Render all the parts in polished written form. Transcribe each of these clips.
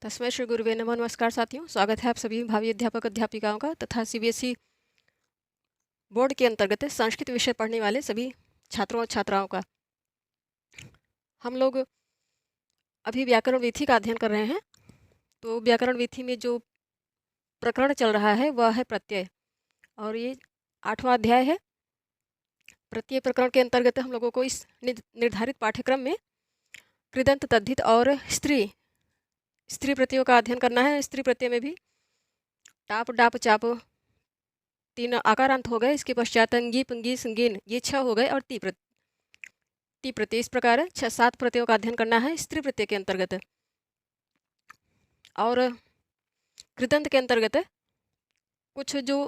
तस्मै श्री गुरुवे नमः। नमस्कार साथियों, स्वागत है आप सभी भावी अध्यापक अध्यापिकाओं का तथा सीबीएसई बोर्ड के अंतर्गत संस्कृत विषय पढ़ने वाले सभी छात्रों और छात्राओं का। हम लोग अभी व्याकरण विधि का अध्ययन कर रहे हैं। तो व्याकरण विधि में जो प्रकरण चल रहा है वह है प्रत्यय, और ये 8वां अध्याय है। प्रत्यय प्रकरण के अंतर्गत हम लोगों को इस निर्धारित पाठ्यक्रम में कृदंत, तद्धित और स्त्री प्रत्ययों का अध्ययन करना है। स्त्री प्रत्यय में भी टाप, डाप, चाप 3 आकारांत हो गए। इसके पश्चात अंगी, पंगी, संगीन ये 6 हो गए, और टी प्रत्यय। इस प्रकार 6-7 प्रत्ययों का अध्ययन करना है स्त्री प्रत्यय के अंतर्गत। और कृदंत के अंतर्गत कुछ जो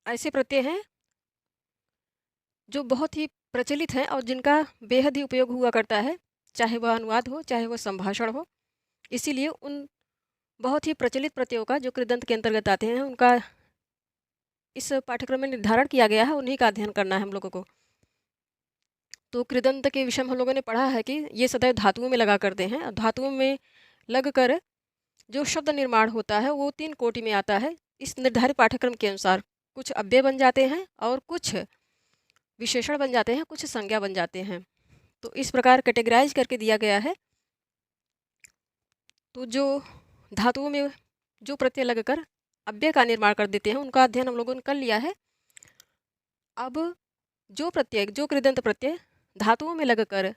ऐसे प्रत्यय हैं जो बहुत ही प्रचलित हैं और जिनका बेहद ही उपयोग हुआ करता है, चाहे वह अनुवाद हो चाहे वह संभाषण हो। इसीलिए उन बहुत ही प्रचलित प्रत्ययों का जो कृदंत के अंतर्गत आते हैं उनका इस पाठ्यक्रम में निर्धारण किया गया है, उन्हीं का अध्ययन करना है हम लोगों को। तो कृदंत के विषय में हम लोगों ने पढ़ा है कि ये सदैव धातुओं में लगा करते हैं। धातुओं में लगकर जो शब्द निर्माण होता है वो 3 कोटि में आता है इस निर्धारित पाठ्यक्रम के अनुसार। कुछ अव्यय बन जाते हैं और कुछ विशेषण बन जाते हैं, कुछ संज्ञा बन जाते हैं। तो इस प्रकार कैटेगराइज करके दिया गया है। तो जो धातुओं में जो प्रत्यय लगकर अव्यय का निर्माण कर देते हैं उनका अध्ययन हम लोगों ने कर लिया है। अब जो प्रत्यय, जो कृदंत प्रत्यय धातुओं में लगकर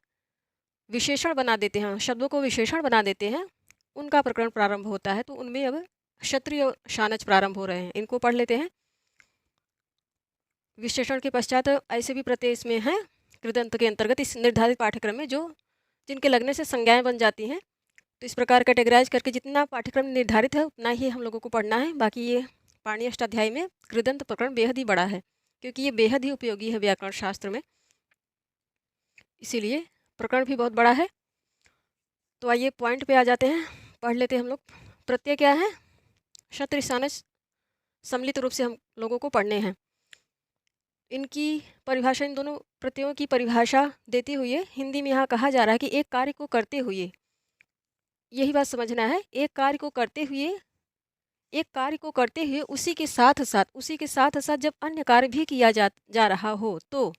विशेषण बना देते हैं, शब्दों को विशेषण बना देते हैं, उनका प्रकरण प्रारंभ होता है। तो उनमें अब क्षत्रिय और शानच प्रारंभ हो रहे हैं। इनको पढ़ लेते हैं। विशेषण के पश्चात ऐसे भी प्रत्यय इसमें हैं कृदंत के अंतर्गत इस निर्धारित पाठ्यक्रम में जो जिनके लगने से संज्ञाएं बन जाती हैं। तो इस प्रकार कैटेगराइज करके जितना पाठ्यक्रम निर्धारित है उतना ही हम लोगों को पढ़ना है। बाकी ये पाणिनि अष्टाध्यायी में कृदंत प्रकरण बेहद ही बड़ा है, क्योंकि ये बेहद ही उपयोगी है व्याकरण शास्त्र में, इसीलिए प्रकरण भी बहुत बड़ा है। तो आइए पॉइंट पे आ जाते हैं, पढ़ लेते हैं हम लोग। प्रत्यय क्या है? क्षत्रिय शानच सम्मिलित रूप से हम लोगों को पढ़ने हैं। इनकी परिभाषा, इन दोनों प्रत्ययों की परिभाषा देते हुए हिंदी में यहाँ कहा जा रहा है कि एक कार्य को करते हुए, यही बात समझना है। एक कार्य को करते हुए, एक कार्य को करते हुए उसी के साथ साथ जब अन्य कार्य भी किया जा रहा हो, तो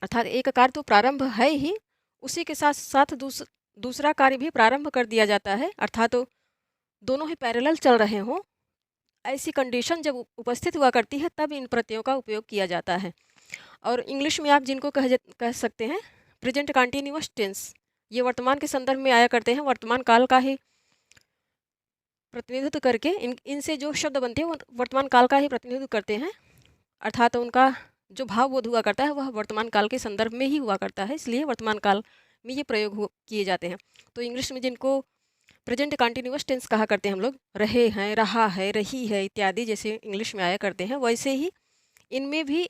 अर्थात एक कार्य तो प्रारंभ है ही, उसी के साथ साथ दूसरा कार्य भी प्रारंभ कर दिया जाता है, अर्थात तो दोनों ही पैरेलल चल रहे हों, ऐसी कंडीशन जब उपस्थित हुआ करती है तब इन प्रत्ययों का उपयोग किया जाता है। और इंग्लिश में आप जिनको कह सकते हैं प्रेजेंट कंटिन्यूअस टेंस, ये वर्तमान के संदर्भ में आया करते हैं, वर्तमान काल का ही प्रतिनिधित्व करके इनसे जो शब्द बनते हैं वो वर्तमान काल का ही प्रतिनिधित्व करते हैं, अर्थात उनका जो भाव बोध हुआ करता है वह वर्तमान काल के संदर्भ में ही हुआ करता है, इसलिए वर्तमान काल में ये प्रयोग किए जाते हैं। तो इंग्लिश में जिनको प्रेजेंट कंटिन्यूअस टेंस कहा करते हैं हम लोग, रहे हैं, रहा है, रही है इत्यादि जैसे इंग्लिश में आया करते हैं, वैसे ही इनमें भी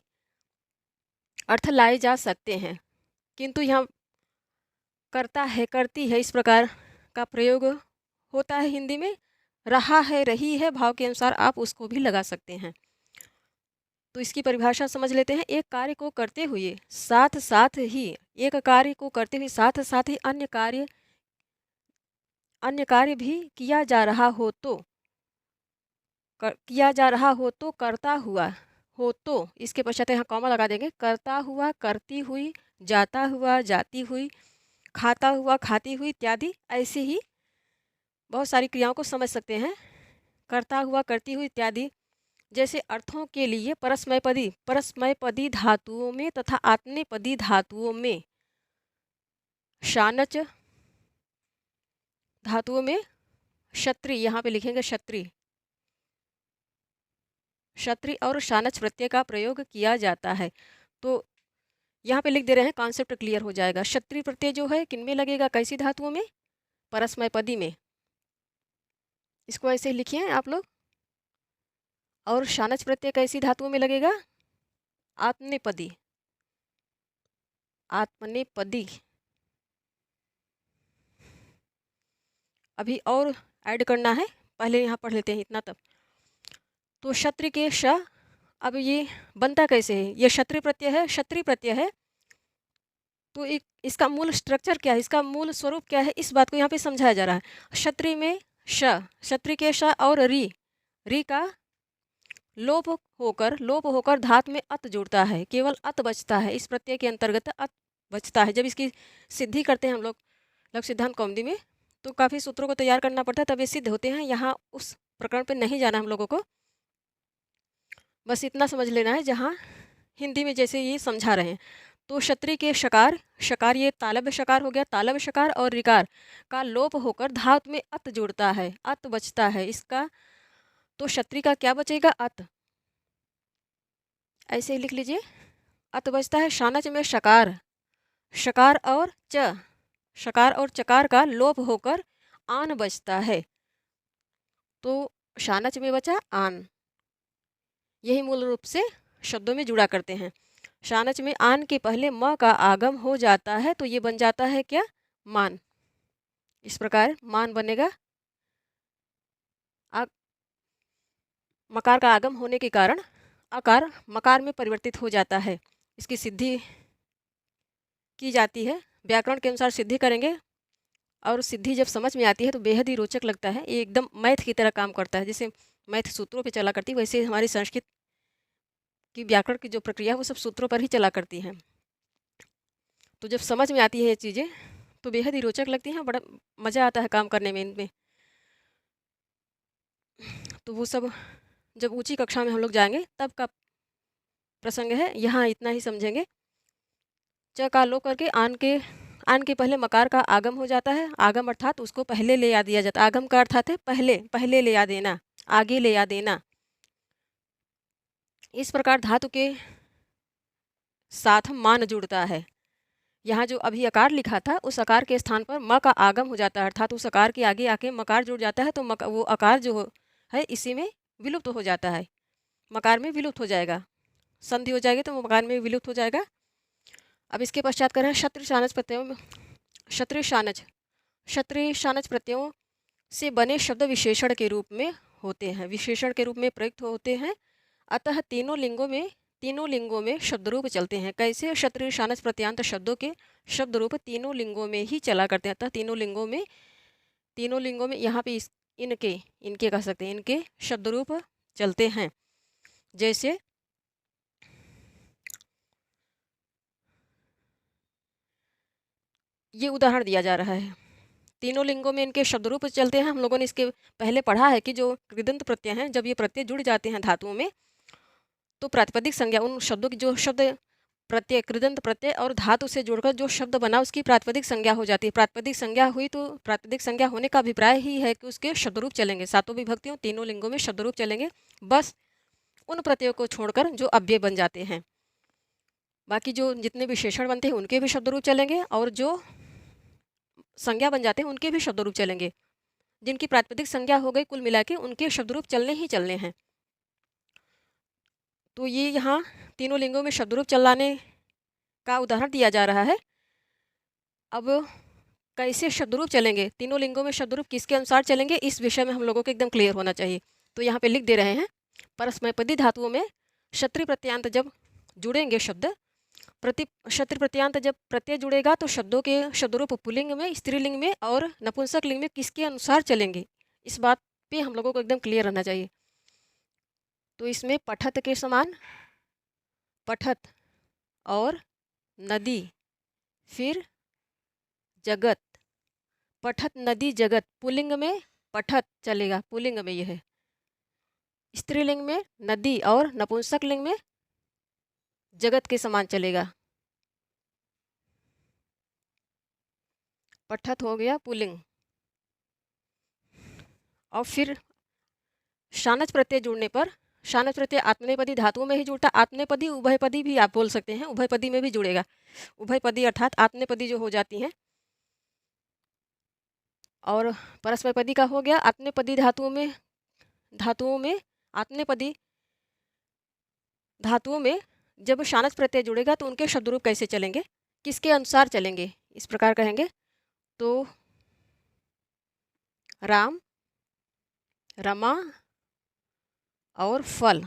अर्थ लाए जा सकते हैं। किंतु यहाँ करता है, करती है, इस प्रकार का प्रयोग होता है हिंदी में। रहा है, रही है भाव के अनुसार आप उसको भी लगा सकते हैं। तो इसकी परिभाषा समझ लेते हैं। एक कार्य को करते हुए साथ साथ ही, एक कार्य को करते हुए साथ साथ ही अन्य कार्य भी किया जा रहा हो तो, करता हुआ हो तो, इसके पश्चात यहाँ कॉमा लगा देंगे। करता हुआ, करती हुई, जाता हुआ, जाती हुई, खाता हुआ, खाती हुई इत्यादि ऐसे ही बहुत सारी क्रियाओं को समझ सकते हैं। करता हुआ, करती हुई इत्यादि जैसे अर्थों के लिए परस्मैपदी धातुओं में तथा आत्मनेपदी धातुओं में, शानच धातुओं में क्षत्रिय, यहाँ पे लिखेंगे क्षत्रिय और शानच प्रत्यय का प्रयोग किया जाता है। तो यहाँ पे लिख दे रहे हैं, कॉन्सेप्ट क्लियर हो जाएगा। क्षत्रिय प्रत्यय जो है किन में लगेगा, कैसी धातुओं में? परस्मैपदी में, इसको ऐसे लिखिए आप लोग। और शानच प्रत्यय कैसी धातुओं में लगेगा? आत्मनेपदी, आत्मनेपदी। अभी और ऐड करना है, पहले यहाँ पढ़ लेते हैं इतना तब। तो क्षत्रिय के श, अब ये बनता कैसे है? ये क्षत्रिय प्रत्यय है, क्षत्रिय प्रत्यय है, तो एक इसका मूल स्ट्रक्चर क्या है, इसका मूल स्वरूप क्या है, इस बात को यहाँ पे समझाया जा रहा है। क्षत्रिय में श, क्षत्रिय के श और री का लोप होकर धात में अत जुड़ता है, केवल अत बचता है। इस प्रत्यय के अंतर्गत अत बचता है। जब इसकी सिद्धि करते हैं हम लोग लघु सिद्धांत कौमुदी में, तो काफ़ी सूत्रों को तैयार करना पड़ता है, तब ये सिद्ध होते हैं। यहाँ उस प्रकरण पे नहीं जाना हम लोगों को, बस इतना समझ लेना है जहाँ हिंदी में जैसे ये समझा रहे हैं। तो क्षत्रिय के शकार, शकार ये तालव्य शकार हो गया, तालव्य शकार और ऋकार का लोप होकर धातु में अत जुड़ता है, अत बचता है इसका। तो क्षत्रिय का क्या बचेगा, अत, ऐसे ही लिख लीजिए, अत बचता है। शानच में शकार, शकार और च, शकार और चकार का लोप होकर आन बचता है। तो शानच में बचा आन, यही मूल रूप से शब्दों में जुड़ा करते हैं। शानच में आन के पहले म का आगम हो जाता है, तो ये बन जाता है क्या, मान। इस प्रकार मान बनेगा। मकार का आगम होने के कारण अकार मकार में परिवर्तित हो जाता है। इसकी सिद्धि की जाती है, व्याकरण के अनुसार सिद्धि करेंगे, और सिद्धि जब समझ में आती है तो बेहद ही रोचक लगता है। ये एकदम मैथ की तरह काम करता है, जैसे मैथ सूत्रों पे चला करती है, वैसे हमारी संस्कृत की व्याकरण की जो प्रक्रिया है वो सब सूत्रों पर ही चला करती है। तो जब समझ में आती है ये चीज़ें तो बेहद ही रोचक लगती हैं, बड़ा मज़ा आता है काम करने में इनमें। तो वो सब जब ऊंची कक्षा में हम लोग जाएंगे तब का प्रसंग है, यहाँ इतना ही समझेंगे। च का लो करके आन के पहले मकार का आगम हो जाता है। आगम अर्थात उसको पहले ले आ दिया जाता है। आगम का अर्थात है पहले ले आ देना, आगे ले आ देना। इस प्रकार धातु के साथ मान जुड़ता है। यहाँ जो अभी अकार लिखा था उस अकार के स्थान पर म का आगम हो जाता है, अर्थात उस अकार के आगे आके मकार जुड़ जाता है, तो वो अकार जो है इसी में विलुप्त हो जाता है, मकार में विलुप्त हो जाएगा। संधि हो जाएगी तो मकार में विलुप्त हो जाएगा। अब इसके पश्चात करें क्षत्रिय शानच प्रत्ययों में, क्षत्रिय शानच प्रत्ययों से बने शब्द विशेषण के रूप में होते हैं, विशेषण के रूप में प्रयुक्त होते हैं। अतः तीनों लिंगों में शब्द रूप चलते हैं। कैसे, क्षत्रिय शानच प्रत्यांत शब्दों के शब्द रूप तीनों लिंगों में ही चला करते हैं। अतः तीनों लिंगों में यहाँ पे इनके कह सकते हैं, इनके शब्द रूप चलते हैं। जैसे ये उदाहरण दिया जा रहा है, तीनों लिंगों में इनके शब्द रूप चलते हैं। हम लोगों ने इसके पहले पढ़ा है कि जो कृदंत प्रत्यय हैं, जब ये प्रत्यय जुड़ जाते हैं धातुओं में, तो प्रातिपदिक संज्ञा, उन शब्दों की जो शब्द प्रत्यय, कृदंत प्रत्यय और धातु से जुड़कर जो शब्द बना उसकी प्रातिपदिक संज्ञा हो जाती है। प्रातिपदिक संज्ञा हुई तो प्रातिपदिक संज्ञा होने का अभिप्राय ही है कि उसके शब्दरूप चलेंगे। सातों विभक्तियों तीनों लिंगों में शब्दरूप चलेंगे, बस उन प्रत्ययों को छोड़कर जो अव्यय बन जाते हैं। बाकी जो जितने विशेषण बनते हैं उनके भी शब्दरूप चलेंगे, और जो संज्ञा बन जाते हैं उनके भी शब्दरूप चलेंगे। जिनकी प्रातिपदिक संज्ञा हो गई कुल मिला के उनके शब्दरूप चलने ही चलने हैं। तो ये यहाँ तीनों लिंगों में शब्दरूप चलाने का उदाहरण दिया जा रहा है। अब कैसे शब्दरूप चलेंगे, तीनों लिंगों में शब्दरूप किसके अनुसार चलेंगे, इस विषय में हम लोगों को एकदम क्लियर होना चाहिए। तो यहाँ पे लिख दे रहे हैं, परस्मैपदी धातुओं में क्षत्रिय प्रत्यांत जब जुड़ेंगे शब्द, क्षत्रिय प्रत्यांत जब प्रत्यय जुड़ेगा तो शब्दों के शब्दरूप पुल्लिंग में, स्त्रीलिंग में और नपुंसक लिंग में किसके अनुसार चलेंगे, इस बात पे हम लोगों को एकदम क्लियर रहना चाहिए। तो इसमें पठत के समान पठत और नदी, फिर जगत, पठत नदी जगत, पुल्लिंग में पठत चलेगा, पुल्लिंग में यह है, स्त्रीलिंग में नदी और नपुंसक लिंग में जगत के समान चलेगा। पठत हो गया पुल्लिंग। और फिर शानच प्रत्यय जुड़ने पर, शानच प्रत्यय आत्मनेपदी धातुओं में ही जुड़ता, आत्मनेपदी उभयपदी भी आप बोल सकते हैं, उभयपदी में भी जुड़ेगा। उभयपदी अर्थात आत्मनेपदी जो हो जाती हैं, और परस्मैपदी का हो गया आत्मनेपदी धातुओं में आत्मनेपदी धातुओं में जब शानच प्रत्यय जुड़ेगा तो उनके शब्दरूप कैसे चलेंगे, किसके अनुसार चलेंगे, इस प्रकार कहेंगे। तो राम, रमा और फल,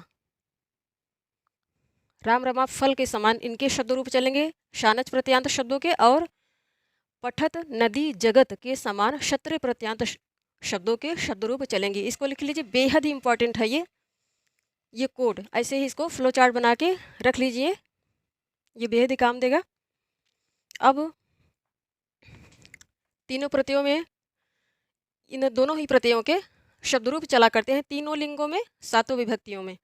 राम रमा फल के समान इनके शब्द रूप चलेंगे शानच प्रत्यांत शब्दों के, और पठत नदी जगत के समान क्षत्रिय प्रत्यांत शब्दों के शब्द रूप चलेंगे। इसको लिख लीजिए, बेहद ही इंपॉर्टेंट है ये कोड। ऐसे ही इसको फ्लो चार्ट बना के रख लीजिए, ये बेहद ही काम देगा। अब तीनों प्रतियों में, इन दोनों ही प्रतियों के शब्द रूप चला करते हैं, तीनों लिंगों में, सातों विभक्तियों में।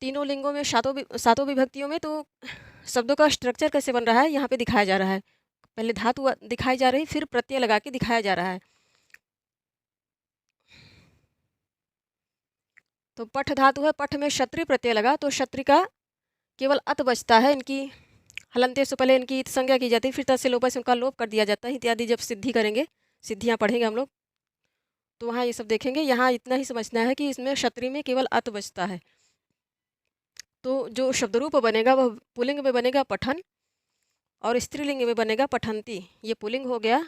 तीनों लिंगों में सातों विभक्तियों में तो शब्दों का स्ट्रक्चर कैसे बन रहा है यहाँ पे दिखाया जा रहा है। पहले धातु दिखाई जा रही, फिर प्रत्यय लगा के दिखाया जा रहा है। तो पठ धातु है, पठ में क्षत्रिय प्रत्यय लगा तो क्षत्रिय का केवल अत बचता है। इनकी हलंते से पहले इनकी संज्ञा की जाती है, फिर तस्य लोप से उनका लोप कर दिया जाता है इत्यादि। जब सिद्धि करेंगे, सिद्धियाँ पढ़ेंगे हम लोग, तो वहाँ ये सब देखेंगे। यहाँ इतना ही समझना है कि इसमें क्षत्रिय में केवल अत बचता है। तो जो शब्द रूप बनेगा वह पुल्लिंग में बनेगा पठन, और स्त्रीलिंग में बनेगा पठंती। ये पुल्लिंग हो गया,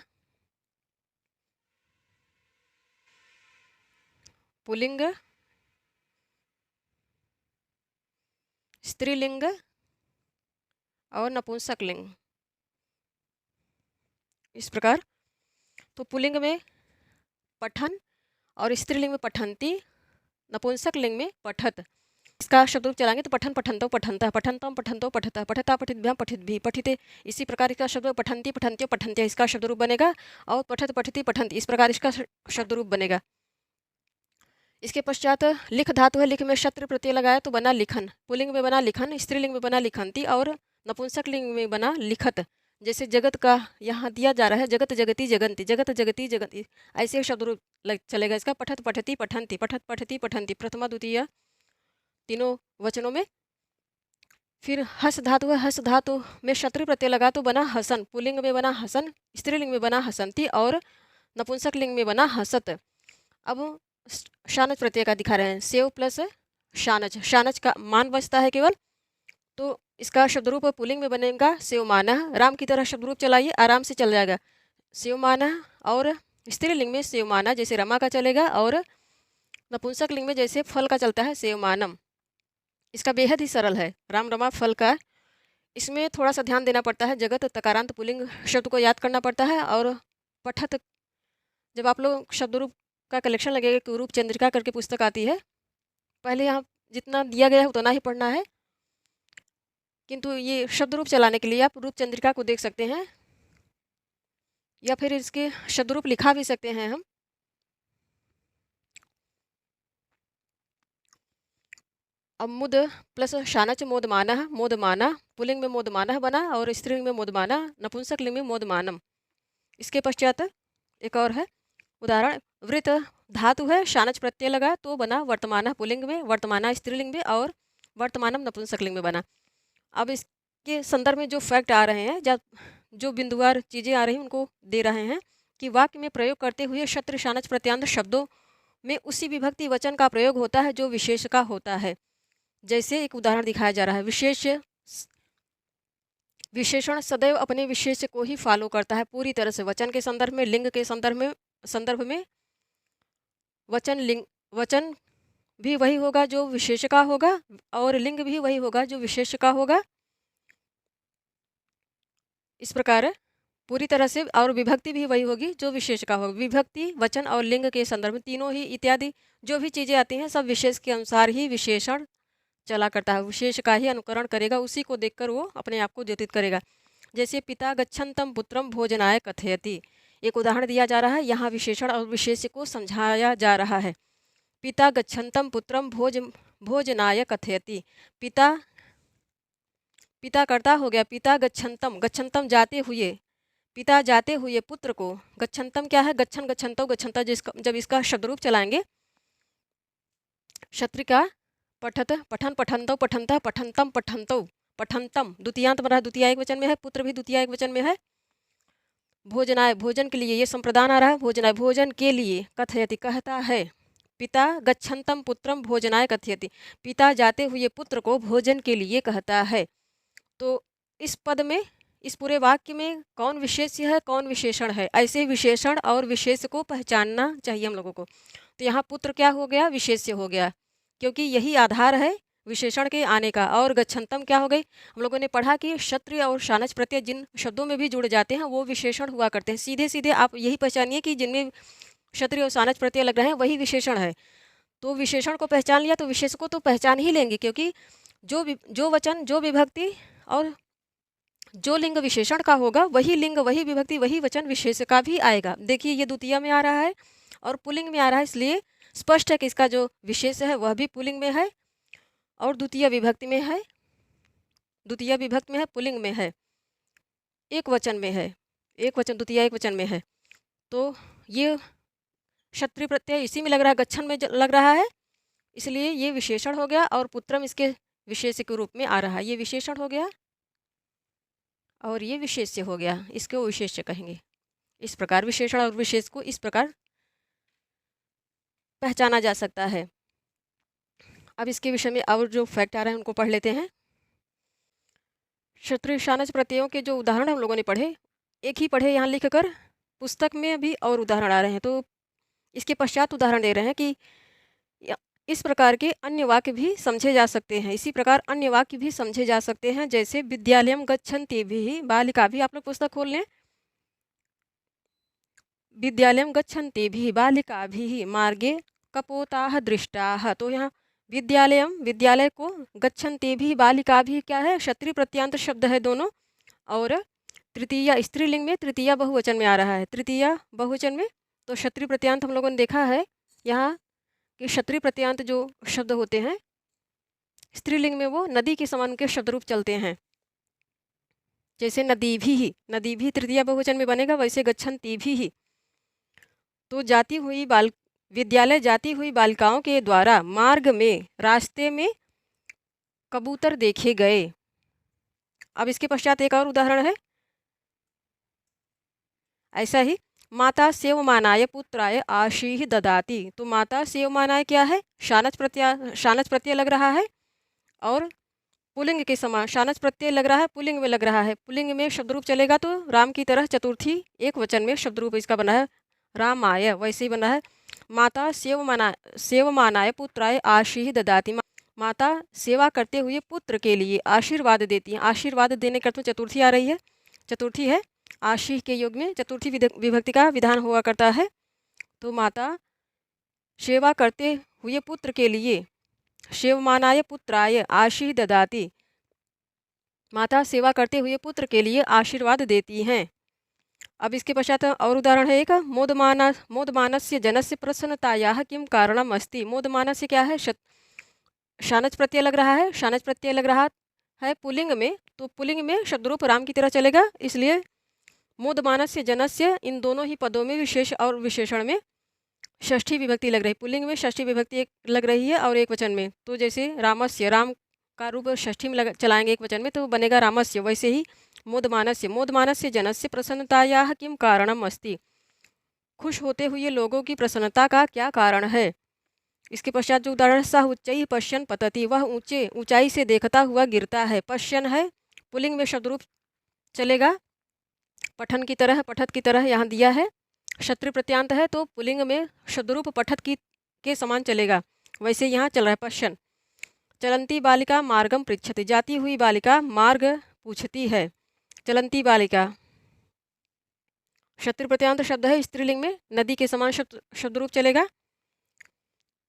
पुल्लिंग, स्त्रीलिंग और नपुंसक लिंग, इस प्रकार। तो पुल्लिंग में पठन और स्त्रीलिंग में पठंती, नपुंसक लिंग में पठत। इसका शब्द रूप चलाएंगे तो पठन पठंतो पठंता, पठंतम पठंतो पठता, पठता पठितभ्याम पठितभि पठिते। इसी प्रकार इसका शब्द पठंती पठंत्यो पठंत्या इसका शब्द रूप बनेगा, और पठत पठती पठंती इस प्रकार इसका शब्द रूप बनेगा। इसके पश्चात लिख धातु है, लिख में क्षत्रिय प्रत्यय लगाया तो बना लिखन। पुल्लिंग में बना लिखन, स्त्रीलिंग में बना लिखंती, और नपुंसक लिंग में बना लिखत। जैसे जगत का यहाँ दिया जा रहा है, जगत जगती जगंती, जगत जगती जगंती, ऐसे शब्द रूप चलेगा इसका। पठत पठती पठंती, पठत पठती पठंती, प्रथमा द्वितीय तीनों वचनों में। फिर हस धातु है, हस धातु में क्षत्रिय प्रत्यय लगा तो बना हसन। पुल्लिंग में बना हसन, स्त्रीलिंग में बना हसंती, और नपुंसक लिंग में बना हसत। अब शानच प्रत्यय का दिखा रहे हैं, सेव प्लस शानच, शानच का मान बचता है केवल, तो इसका शब्द रूप पुल्लिंग में बनेगा सेवमाना। राम की तरह शब्द रूप चलाइए, आराम से चल जाएगा, सेवमाना। और स्त्रीलिंग में सेवमाना जैसे रमा का चलेगा, और नपुंसक लिंग में जैसे फल का चलता है सेवमानम। इसका बेहद ही सरल है राम रमा फल का। इसमें थोड़ा सा ध्यान देना पड़ता है, जगत तकारांत पुल्लिंग शब्द को याद करना पड़ता है। और पठत, जब आप लोग शब्द रूप का कलेक्शन लगेगा कि रूप चंद्रिका करके पुस्तक आती है, पहले यहाँ जितना दिया गया है उतना ही पढ़ना है, किंतु ये शब्द रूप चलाने के लिए आप रूप चंद्रिका को देख सकते हैं, या फिर इसके शब्द रूप लिखा भी सकते हैं हम। अब मुद प्लस शानच मोदमाना, मोदमाना पुल्लिंग में मोदमाना बना, और स्त्रीलिंग में मोदमाना, नपुंसक लिंग में मोदमानम। इसके पश्चात एक और है उदाहरण, वृत धातु है, शानच प्रत्यय लगा तो बना वर्तमाना पुल्लिंग में, वर्तमाना स्त्रीलिंग में, और वर्तमानम नपुंसक लिंग में बना। अब इसके संदर्भ में जो फैक्ट आ रहे हैं, जब जो बिंदुवार चीज़ें आ रही हैं उनको दे रहे हैं कि वाक्य में प्रयोग करते हुए क्षत्रिय शानच प्रत्यांत शब्दों में उसी विभक्ति वचन का प्रयोग होता है जो विशेष का होता है। जैसे एक उदाहरण दिखाया जा रहा है, विशेषण सदैव अपने विशेष को ही फॉलो करता है पूरी तरह से। वचन के संदर्भ में, लिंग के संदर्भ में वचन भी वही होगा जो विशेष का होगा, और लिंग भी वही होगा जो विशेष का होगा। इस प्रकार पूरी तरह से, और विभक्ति भी वही होगी जो विशेष का होगा। विभक्ति, वचन और लिंग के संदर्भ में तीनों ही इत्यादि जो भी चीज़ें आती हैं सब विशेष के अनुसार ही विशेषण चला करता है, विशेष का ही अनुकरण करेगा, उसी को देखकर वो अपने आप को द्योतित करेगा। जैसे पिता गच्छन्तम पुत्रम भोजनाय कथयति, एक उदाहरण दिया जा रहा है, यहाँ विशेषण और विशेष्य को समझाया जा रहा है। पिता गच्छन्तम पुत्रम भोजनाय कथयति, पिता कर्ता हो गया, पिता गच्छन्तम जाते हुए, पिता जाते हुए पुत्र को, गच्छन्तम क्या है, गच्छन गच्छन्तौ गच्छन्ता, जब इसका शब्द रूप चलाएंगे क्षत्रिय का पठत, पठन पठन्तौ पठन्ता, पठन्तम पठन्तौ पठन्तम, द्वितीयांत बना, द्वितीय एक वचन में है, पुत्र भी द्वितीय एक वचन में है। भोजनाय भोजन के लिए, ये संप्रदान आ रहा है, भोजनाय भोजन के लिए, कथयति कहता है। पिता गच्छन्तम पुत्रम भोजनाय कथयति, पिता जाते हुए पुत्र को भोजन के लिए कहता है। तो इस पद में, इस पूरे वाक्य में कौन विशेष्य है कौन विशेषण है, ऐसे विशेषण और विशेष को पहचानना चाहिए हम लोगों को। तो यहाँ पुत्र क्या हो गया, विशेष्य हो गया, क्योंकि यही आधार है विशेषण के आने का। और गच्छन्तम क्या हो गई, हम लोगों ने पढ़ा कि क्षत्रिय और शानच प्रत्यय जिन शब्दों में भी जुड़ जाते हैं वो विशेषण हुआ करते हैं। सीधे सीधे आप यही पहचानिए कि जिनमें क्षत्रिय और शानच प्रत्यय लग रहे हैं वही विशेषण है। तो विशेषण को पहचान लिया तो विशेष को तो पहचान ही लेंगे, क्योंकि जो वचन, जो विभक्ति और जो लिंग विशेषण का होगा वही लिंग, वही विभक्ति, वही वचन विशेष का भी आएगा। देखिए ये द्वितीय में आ रहा है और पुल्लिंग में आ रहा है, इसलिए स्पष्ट है कि इसका जो विशेष है वह भी पुल्लिंग में है और द्वितीय विभक्ति में है, द्वितीय विभक्ति में है, पुल्लिंग में है, एक वचन में है, एक वचन द्वितीय एक वचन में है। तो ये क्षत्रिय प्रत्यय इसी में लग रहा है, गच्छन में लग रहा है, इसलिए ये विशेषण हो गया और पुत्रम इसके विशेष के रूप में आ रहा है। ये विशेषण हो गया और ये विशेष्य हो गया, इसको विशेष्य कहेंगे। इस प्रकार विशेषण और विशेष को इस प्रकार पहचाना जा सकता है। अब इसके विषय में और जो फैक्ट आ रहे हैं उनको पढ़ लेते हैं। क्षत्रिय शानच प्रत्ययों के जो उदाहरण हम लोगों ने पढ़े, एक ही पढ़े यहाँ लिख कर, पुस्तक में भी और उदाहरण आ रहे हैं। तो इसके पश्चात उदाहरण दे रहे हैं कि इस प्रकार के अन्य वाक्य भी समझे जा सकते हैं, इसी प्रकार अन्य वाक्य भी समझे जा सकते हैं। जैसे विद्यालयम गच्छन्ति भी बालिका भी, आप लोग पुस्तक खोल लें, विद्यालयम गच्छन्ति भी बालिका भी मार्गे कपोताः दृष्टाः। तो यहाँ विद्यालयम, विद्यालय को, गच्छन्ति भी बालिका भी क्या है, क्षत्रिय प्रत्यांत शब्द है दोनों। और तृतीया स्त्रीलिंग में, तृतीया बहुवचन में आ रहा है, तृतीया बहुवचन में। तो क्षत्रिय प्रत्यांत हम लोगों ने देखा है यहाँ कि क्षत्रिय प्रत्यांत जो शब्द होते हैं स्त्रीलिंग में वो नदी के समान के शब्द रूप चलते हैं। जैसे नदी भी, नदी भी तृतीया बहुवचन में बनेगा, वैसे गच्छन्ति भी। तो जाती हुई विद्यालय जाती हुई बालिकाओं के द्वारा मार्ग में, रास्ते में कबूतर देखे गए। अब इसके पश्चात एक और उदाहरण है, ऐसा ही माता सेवमानाय पुत्राय आशीः ददाति। तो माता सेवमानाय क्या है, शानच प्रत्यय लग रहा है और पुल्लिंग के समान शानच प्रत्यय लग रहा है, पुल्लिंग में लग रहा है। पुल्लिंग में शब्द रूप चलेगा तो राम की तरह चतुर्थी एक वचन में शब्द रूप इसका बना है, रामाय, वैसे ही बना है। माता सेवमानाय पुत्राय आशीः ददाति, माता सेवा करते हुए पुत्र के लिए आशीर्वाद देती हैं। आशीर्वाद देने का तो चतुर्थी आ रही है, चतुर्थी है, आशीः के योग में चतुर्थी विभक्ति का विधान हुआ करता है। तो माता सेवा करते हुए पुत्र के लिए, सेवमानाय पुत्राय आशीः ददाति, माता सेवा करते हुए पुत्र के लिए आशीर्वाद देती हैं। अब इसके पश्चात और उदाहरण है एक, मोदमानस्य जनस्य प्रसन्नतायाः किं कारणम अस्ति। मोदमानस्य क्या है, शानच प्रत्यय लग रहा है, शानच प्रत्यय लग रहा है पुल्लिंग में, तो पुल्लिंग में शब्द रूप राम की तरह चलेगा, इसलिए मोदमानस्य जनस्य इन दोनों ही पदों में विशेष और विशेषण में षष्ठी विभक्ति लग रही, पुल्लिंग में षष्ठी विभक्ति एक लग रही है और एक वचन में। तो जैसे रामस्य, राम का रूप षष्ठी में चलाएंगे एक वचन में तो बनेगा रामस्य, वैसे ही मोदमानस्य जनस्य प्रसन्नतायाः किं कारणम अस्ति, खुश होते हुए लोगों की प्रसन्नता का क्या कारण है। इसके पश्चात जो उदाहरण, सह उच्चैः पश्यन् पतति, वह ऊंचाई से देखता हुआ गिरता है। पश्यन् है, पुल्लिंग में शब्द रूप चलेगा, पठन की तरह, पठत की तरह यहाँ दिया है, क्षत्रिय प्रत्यांत है तो पुल्लिंग में शब्द रूप पठत के समान चलेगा, वैसे यहाँ चल रहा है पश्यन्। चलंती बालिका मार्गम पृच्छति, जाती हुई बालिका मार्ग पूछती है। चलंती बालिका क्षत्रिय प्रत्यांत शब्द है, स्त्रीलिंग में नदी के समान शब्द रूप चलेगा,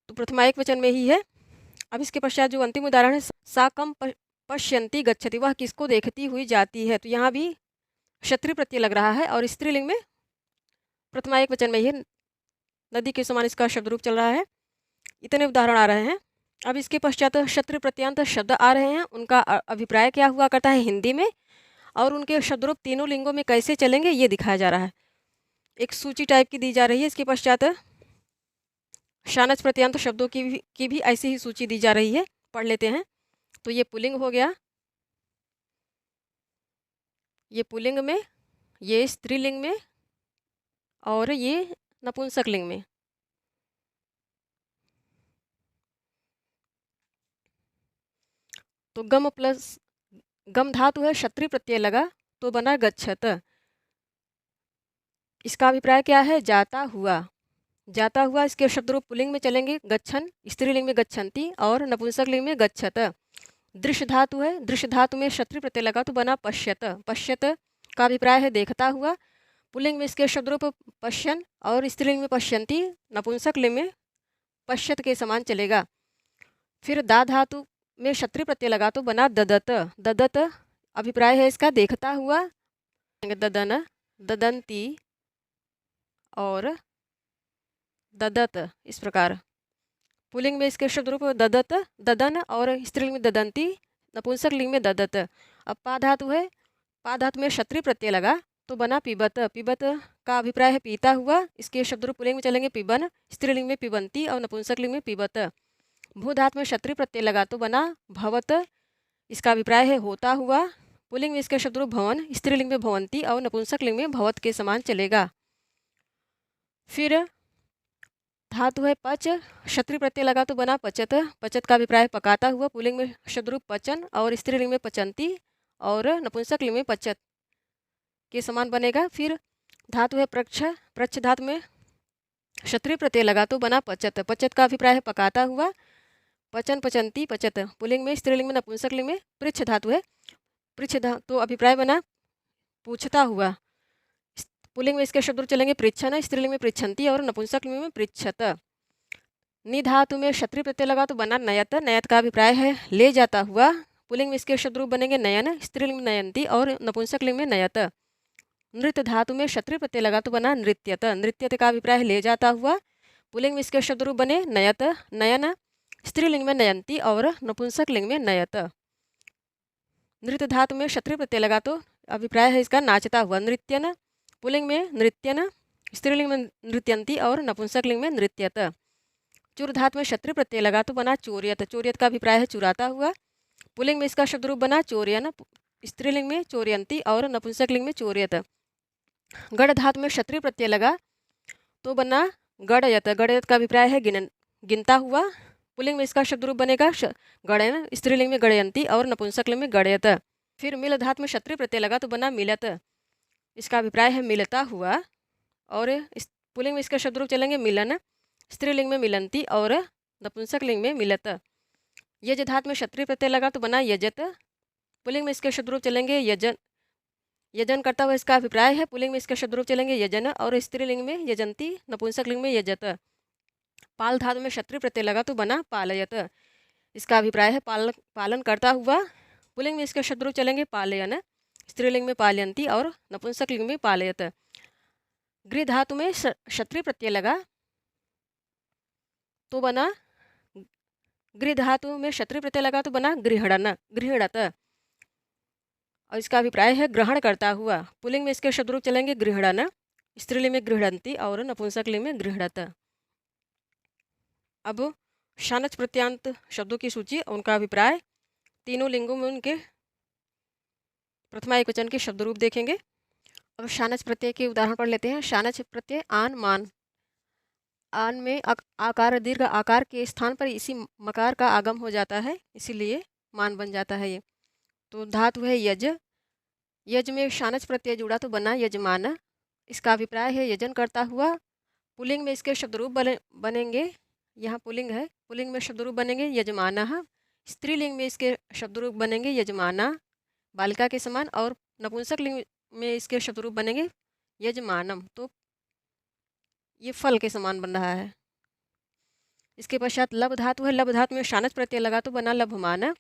तो प्रथमा एक वचन में ही है। अब इसके पश्चात जो अंतिम उदाहरण है, सा कम पश्यन्ति गच्छति, वह किसको देखती हुई जाती है। तो यहाँ भी क्षत्रिय प्रत्यय लग रहा है और स्त्रीलिंग में प्रथमा एक वचन में ही नदी के समान इसका शब्द रूप चल रहा है। इतने उदाहरण आ रहे हैं। अब इसके पश्चात क्षत्रिय प्रत्यांत शब्द आ रहे हैं, उनका अभिप्राय क्या हुआ करता है हिंदी में और उनके शब्द रूप तीनों लिंगों में कैसे चलेंगे ये दिखाया जा रहा है, एक सूची टाइप की दी जा रही है। इसके पश्चात शानच प्रत्यांत शब्दों की भी ऐसी ही सूची दी जा रही है, पढ़ लेते हैं। तो ये पुल्लिंग हो गया, ये पुल्लिंग में, ये स्त्रीलिंग में और ये नपुंसक लिंग में। तो गम प्लस गम धातु है, क्षत्रिय प्रत्यय लगा तो बना गच्छत। इसका अभिप्राय क्या है, जाता हुआ, जाता हुआ इसके शब्द रूप पुल्लिंग में चलेंगे गच्छन, स्त्रीलिंग में गच्छन्ति और नपुंसक लिंग में गच्छत। दृश्य धातु है, दृश्य धातु में क्षत्रिय प्रत्यय लगा तो बना पश्यत। पश्यत का अभिप्राय है देखता हुआ। पुल्लिंग में इसके शब्द रूप पश्यन और स्त्रीलिंग में पश्यन्ति, नपुंसक लिंग में पश्यत के समान चलेगा। फिर दा धातु में क्षत्रिय प्रत्यय लगा तो बना ददत। ददत अभिप्राय है इसका देखता हुआ। ददन, ददंती और ददत, इस प्रकार। पुल्लिंग में इसके शब्द रूप ददत, ददन और स्त्रीलिंग में ददंती, नपुंसक लिंग में ददत। अब पा धातु है, पा धातु में क्षत्रिय प्रत्यय लगा तो बना पिबत। पिबत का अभिप्राय है पीता हुआ। इसके शब्द रूप पुल्लिंग में चलेंगे पिबन, स्त्रीलिंग में पिबंती और नपुंसक लिंग में पिबत। भू धातु में क्षत्रिय प्रत्यय लगा तो बना भवत। इसका अभिप्राय है होता हुआ। पुल्लिंग में इसके शब्द रूप भवन, स्त्रीलिंग में भवंती और नपुंसक लिंग में भवत के समान चलेगा। फिर धातु है पच, क्षत्रिय प्रत्यय लगा तो बना पचत। पचत का अभिप्राय पकाता हुआ। पुल्लिंग में शब्द रूप पचन और स्त्रीलिंग में पचंती और नपुंसक लिंग में पचत के समान बनेगा। फिर धातु है प्रच्छ, प्रच्छ धातु में क्षत्रिय प्रत्यय लगा तो बना पचत। पचत का अभिप्राय है पकाता हुआ। पचन, पचंती, पचत। पुल्लिंग में, स्त्रीलिंग में, नपुंसक लिंग में पृच्छ धातु है। पृच्छ धातु तो अभिप्राय बना पूछता हुआ। पुल्लिंग में इसके शब्द चलेंगे पृच्छन, स्त्रीलिंग में पृच्छन्ति और नपुंसक लिंग में पृच्छत। नि धातु में क्षत्रिय प्रत्यय लगा तो बना नयत। नयत का अभिप्राय है ले जाता हुआ। पुल्लिंग में इसके शब्द रूप बनेंगे नयन, स्त्रीलिंग में नयंती और नपुंसक लिंग में नयत। नृत्य धातु में क्षत्रिय प्रत्यय लगा तो बना नृत्यत। नृत्यत का अभिप्राय है ले जाता हुआ। पुल्लिंग में इसके शब्द रूप बने नयत, नयन, स्त्रीलिंग में नयंती और नपुंसक लिंग में नयत। नृत्य धातु में क्षत्रिय प्रत्यय लगा तो अभिप्राय है इसका नाचता हुआ। नृत्यन, पुल्लिंग में नृत्यन, स्त्रीलिंग में नृत्यंती और नपुंसक लिंग में नृत्यत। चुर धातु में क्षत्रिय प्रत्यय लगा तो बना चोर्यत। चोर्यत का अभिप्राय है चुराता हुआ। पुल्लिंग में इसका शब्द रूप बना चोर्यन, स्त्रीलिंग में चोर्यंती और नपुंसक लिंग में चोर्यत। गढ़ धातु में क्षत्रिय प्रत्यय लगा तो बना गढ़यत। गढ़यत का अभिप्राय है गिनता हुआ। पुल्लिंग में इसका शब्द रूप बनेगा गणयन, स्त्रीलिंग में गणयंती और नपुंसक लिंग में गणयत। फिर मिल धातु में क्षत्रिय प्रत्यय लगा तो बना मिलत। इसका अभिप्राय है मिलता हुआ। और पुल्लिंग में इसका शब्द रूप चलेंगे मिलन, स्त्रीलिंग में मिलंती और नपुंसक लिंग में मिलत। यज धातु में क्षत्रिय प्रत्यय लगा तो बना यजत। पुल्लिंग में इसके शब्द रूप चलेंगे यजन, यजन करता हुआ इसका अभिप्राय है। पुल्लिंग में इसके शब्द रूप चलेंगे यजन और स्त्रीलिंग में यजंती, नपुंसक लिंग में यजत। पाल धातु में क्षत्रिय प्रत्यय लगा तो बना पालयत। इसका अभिप्राय है पालन करता हुआ। पुल्लिंग में इसके शब्द रूप चलेंगे पालयन, स्त्रीलिंग में पालयंती और नपुंसक लिंग में पालयत। गृह धातु में क्षत्रिय प्रत्यय लगा तो बना, गृह धातु में क्षत्रिय प्रत्यय लगा तो बना गृहणन, गृहणत। और इसका अभिप्राय है ग्रहण करता हुआ। पुल्लिंग में इसके शब्द रूप चलेंगे गृहणन, स्त्रीलिंग में गृहणंती और नपुंसक लिंग में गृहणत। अब शानच प्रत्यांत शब्दों की सूची, उनका अभिप्राय, तीनों लिंगों में उनके प्रथमा एकवचन के शब्द रूप देखेंगे। अब शानच प्रत्यय के उदाहरण पढ़ लेते हैं। शानच प्रत्यय आन, मान। आन में आकार, दीर्घ आकार के स्थान पर इसी मकार का आगम हो जाता है, इसीलिए मान बन जाता है ये। तो धातु है यज। यज में शानच प्रत्यय जुड़ा तो बना यजमान। इसका अभिप्राय है यजन करता हुआ। पुल्लिंग में इसके शब्द रूप बनेंगे, यहाँ पुल्लिंग है, पुल्लिंग में शब्द रूप बनेंगे यजमानः। स्त्रीलिंग में इसके शब्द रूप बनेंगे यजमाना, बालिका के समान। और नपुंसक लिंग में इसके शब्द रूप बनेंगे यजमानम। तो ये फल के समान बन रहा है। इसके पश्चात लब धातु है। लब धातु में शानच प्रत्यय लगा तो बना लभमान।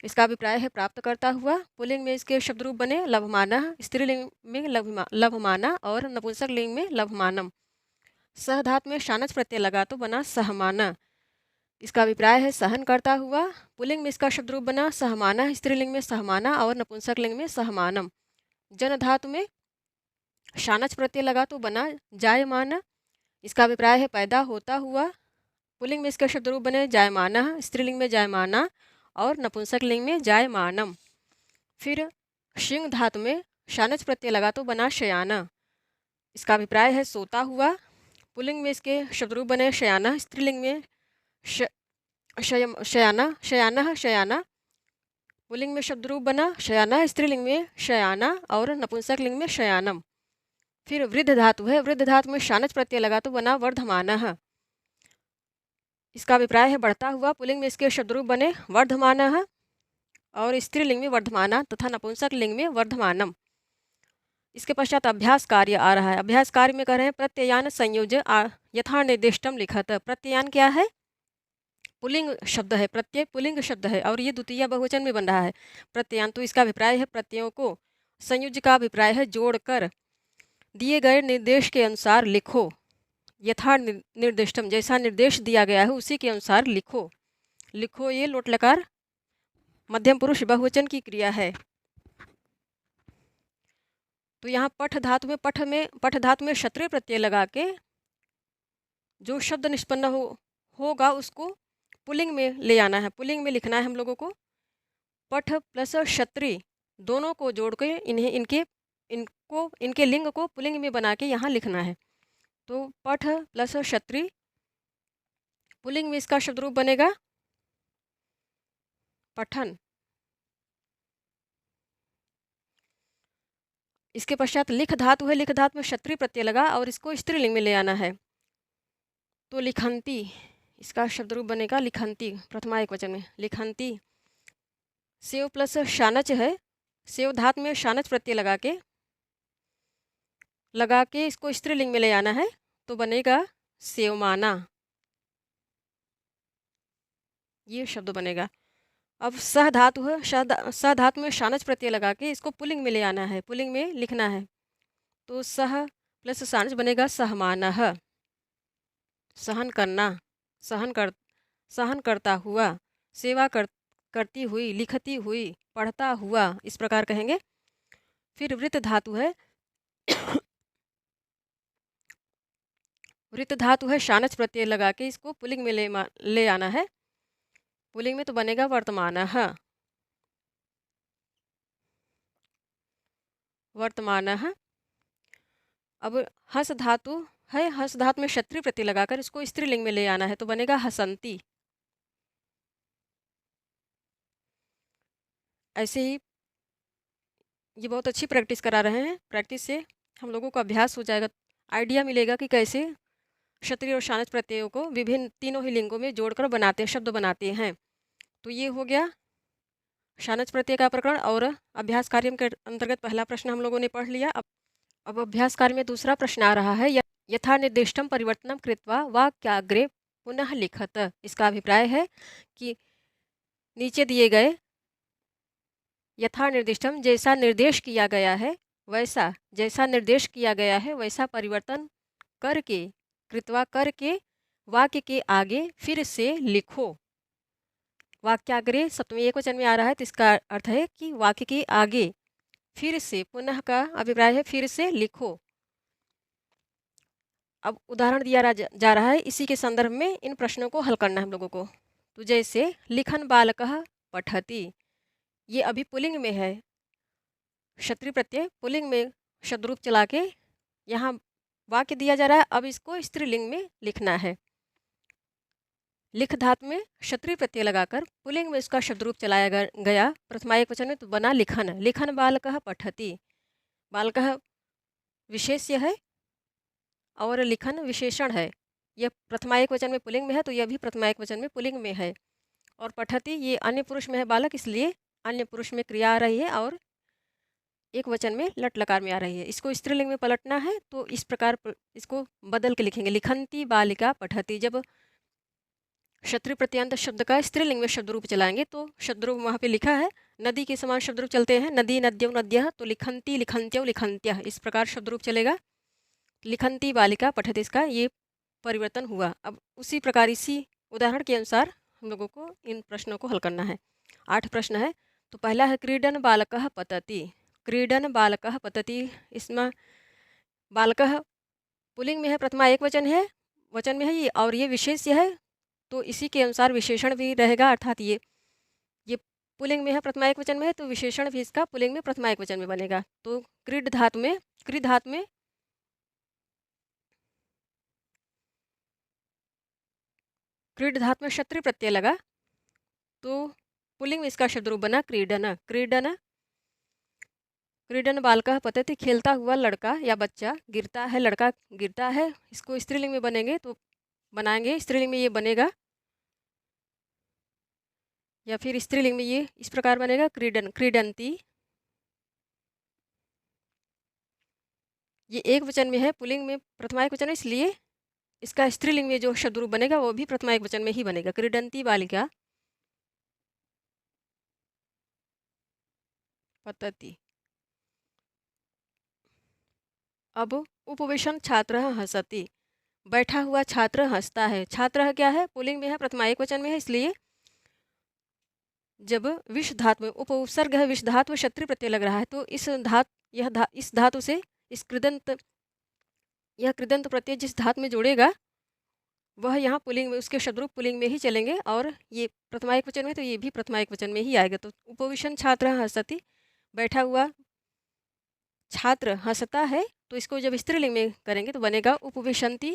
इसका अभिप्राय है प्राप्त करता हुआ। पुल्लिंग में इसके शब्द रूप बने लभमानः, स्त्रीलिंग में लभमाना और नपुंसक लिंग में लभमानम। सह धातु में शानच प्रत्यय लगा तो बना सहमाना। इसका अभिप्राय है सहन करता हुआ। पुल्लिंग में इसका शब्द रूप बना सहमाना, स्त्रीलिंग में सहमाना और नपुंसक लिंग में सहमानम। जन धातु में शानच प्रत्यय लगा तो बना जायमान। इसका अभिप्राय है पैदा होता हुआ। पुल्लिंग में इसका शब्द रूप बने जायमानः, स्त्रीलिंग में जायमाना और नपुंसक लिंग में जायमानम। फिर शिंग धातु में शानच प्रत्यय लगा तो बना शयाना। इसका अभिप्राय है सोता हुआ। पुल्लिंग में इसके शब्द रूप बने शयाना, स्त्रीलिंग में शयाना, शयानः, शयाना। पुल्लिंग में शब्द रूप बना शयाना, स्त्रीलिंग में शयाना और नपुंसक लिंग में शयानम। फिर वृद्ध धातु है, वृद्ध धातु में शानच प्रत्यय लगा तो बना वर्धमानः। इसका अभिप्राय है बढ़ता हुआ, पुल्लिंग में इसके शब्दरूप बने वर्धमानः और स्त्रीलिंग में वर्धमाना तथा नपुंसक लिंग में वर्धमानम। इसके पश्चात अभ्यास कार्य आ रहा है। अभ्यास कार्य में कह रहे हैं प्रत्ययान संयोज्य यथा निर्दिष्टम लिखत। प्रत्ययान क्या है? पुल्लिंग शब्द है, प्रत्यय पुल्लिंग शब्द है और ये द्वितीय बहुवचन में बन रहा है प्रत्ययान। तो इसका अभिप्राय है प्रत्ययों को, संयुज्य का अभिप्राय है जोड़कर दिए गए निर्देश के अनुसार लिखो। यथा निर्दिष्टम, जैसा निर्देश दिया गया है उसी के अनुसार लिखो। लिखो ये लोट लकार मध्यम पुरुष बहुवचन की क्रिया है। तो यहाँ पठ धातु में क्षत्रिय प्रत्यय लगा के जो शब्द निष्पन्न होगा उसको पुल्लिंग में ले आना है, पुल्लिंग में लिखना है हम लोगों को। पठ प्लस क्षत्रिय दोनों को जोड़ के इनके लिंग को पुल्लिंग में बना के यहाँ लिखना है। तो पठ प्लस क्षत्रिय, पुल्लिंग में इसका शब्द रूप बनेगा पठन। इसके पश्चात लिख धातु है, लिख धातु में क्षत्रिय प्रत्यय लगा और इसको स्त्रीलिंग में ले आना है। तो लिखंती, इसका शब्द रूप बनेगा लिखंती, प्रथमा एक वचन में लिखंती। सेव प्लस शानच है, सेव धातु में शानच प्रत्यय लगा के इसको स्त्रीलिंग में ले आना है तो बनेगा सेवमाना, ये शब्द बनेगा। अब सह धातु है, सह धातु में शानच प्रत्यय लगा के इसको पुल्लिंग में ले आना है, पुल्लिंग में लिखना है। तो सह प्लस शानच बनेगा सहमानः, सहन करना, सहन करता हुआ, सेवा करती हुई, लिखती हुई, पढ़ता हुआ, इस प्रकार कहेंगे। फिर वृत्त धातु है, वृत्त धातु है शानच प्रत्यय लगा के इसको पुल्लिंग में ले आना है। पुल्लिंग में तो बनेगा वर्तमानः, वर्तमानः। अब हस धातु है, हस धातु में क्षत्रिय प्रत्यय लगाकर इसको स्त्रीलिंग में ले आना है तो बनेगा हसंती। ऐसे ही ये बहुत अच्छी प्रैक्टिस करा रहे हैं, प्रैक्टिस से हम लोगों को अभ्यास हो जाएगा, आइडिया मिलेगा कि कैसे क्षत्रिय और शानच प्रत्ययों को विभिन्न तीनों ही लिंगों में जोड़कर बनाते शब्द बनाते हैं। तो ये हो गया शानच प्रत्यय का प्रकरण और अभ्यास कार्य के अंतर्गत पहला प्रश्न हम लोगों ने पढ़ लिया। अब अभ्यास कार्य में दूसरा प्रश्न आ रहा है, यथा निर्दिष्टम परिवर्तनम कृत्वा वाक्याग्रे पुनः लिखत। इसका अभिप्राय है कि नीचे दिए गए यथा निर्दिष्टम, जैसा निर्देश किया गया है वैसा परिवर्तन करके, कृत्वा करके, वाक्य के आगे फिर से लिखो। वाक्याग्रे सप्तमी एक वचन में आ रहा है तो इसका अर्थ है कि वाक्य के आगे फिर से, पुनः का अभिप्राय है फिर से लिखो। अब उदाहरण दिया जा रहा है, इसी के संदर्भ में इन प्रश्नों को हल करना है हम लोगों को। तो जैसे लिखन बालकः पठति, ये अभी पुल्लिंग में है, क्षत्रिय प्रत्यय पुल्लिंग में शब्द रूप चला के यहाँ वाक्य दिया जा रहा है। अब इसको स्त्रीलिंग में लिखना है। लिख धातु में क्षत्रिय प्रत्यय लगाकर पुल्लिंग में इसका शब्द रूप चलाया गया प्रथमा एक वचन में तो बना लिखन। लिखन बालकः पठति, बालकः विशेष्य है और लिखन विशेषण है। यह प्रथमा एक वचन में पुल्लिंग में है तो यह भी प्रथमा एक वचन में पुल्लिंग में है। और पठति ये अन्य पुरुष में है बालक, इसलिए अन्य पुरुष में क्रिया आ रही है और एक वचन में लट लकार में आ रही है। इसको स्त्रीलिंग में पलटना है तो इस प्रकार इसको बदल के लिखेंगे, लिखंती बालिका पठति। जब क्षत्रिय प्रत्यंत शब्द का स्त्रीलिंग में शब्द रूप चलाएंगे तो शब्द रूप वहाँ पे लिखा है, नदी के समान शब्द रूप चलते हैं, नदी नद्यों नद्यः, तो लिखंती लिखंत्यों लिखंत्यः, इस प्रकार शब्द रूप चलेगा। लिखंती बालिका पठति, इसका ये परिवर्तन हुआ। अब उसी प्रकार इसी उदाहरण के अनुसार हम लोगों को इन प्रश्नों को हल करना है। 8 प्रश्न है। तो पहला है क्रीडन बालकः पतति, क्रीडन बालकः पतति। इसमें बालकः पुल्लिंग में है, प्रथमा एक वचन में है ये और ये विशेष्य है तो इसी के अनुसार विशेषण भी रहेगा, अर्थात ये पुल्लिंग में है, प्रथमा एक वचन में है तो विशेषण भी इसका पुल्लिंग में प्रथमा एक वचन में बनेगा। तो क्रीड धातु में क्षत्रिय प्रत्यय लगा तो पुल्लिंग में इसका शब्द रूप बना क्रीडन। क्रीडन क्रीडन बालकः पतति, खेलता हुआ लड़का या बच्चा गिरता है, लड़का गिरता है। इसको स्त्रीलिंग में बनेंगे तो बनाएंगे, स्त्रीलिंग में ये बनेगा, या फिर स्त्रीलिंग में ये इस प्रकार बनेगा क्रीडन, क्रीडंती। ये एक वचन में है, पुल्लिंग में प्रथमा एक वचन है, इसलिए इसका स्त्रीलिंग में जो शब्द रूप बनेगा वो भी प्रथमा एक वचन में ही बनेगा, क्रीडंती बालिका पतति। अब उपवेशन छात्र हंसति, बैठा हुआ छात्र हंसता है। छात्र क्या है, पुल्लिंग में है, प्रथमा एक वचन में है, इसलिए जब विश धातु में उपसर्ग है, विश धातु क्षत्रिय प्रत्यय लग रहा है, तो इस इस धातु से इस कृदंत, यह कृदंत प्रत्यय जिस धातु में जोड़ेगा वह यहाँ पुल्लिंग में, उसके शब्द रूप पुल्लिंग में ही चलेंगे, और ये प्रथमा एक वचन में तो ये भी प्रथमा एक वचन में ही आएगा। तो उपवेशन छात्र हंसति, बैठा हुआ छात्र हंसता है, तो इसको जब स्त्रीलिंग में करेंगे तो बनेगा उपविशंति,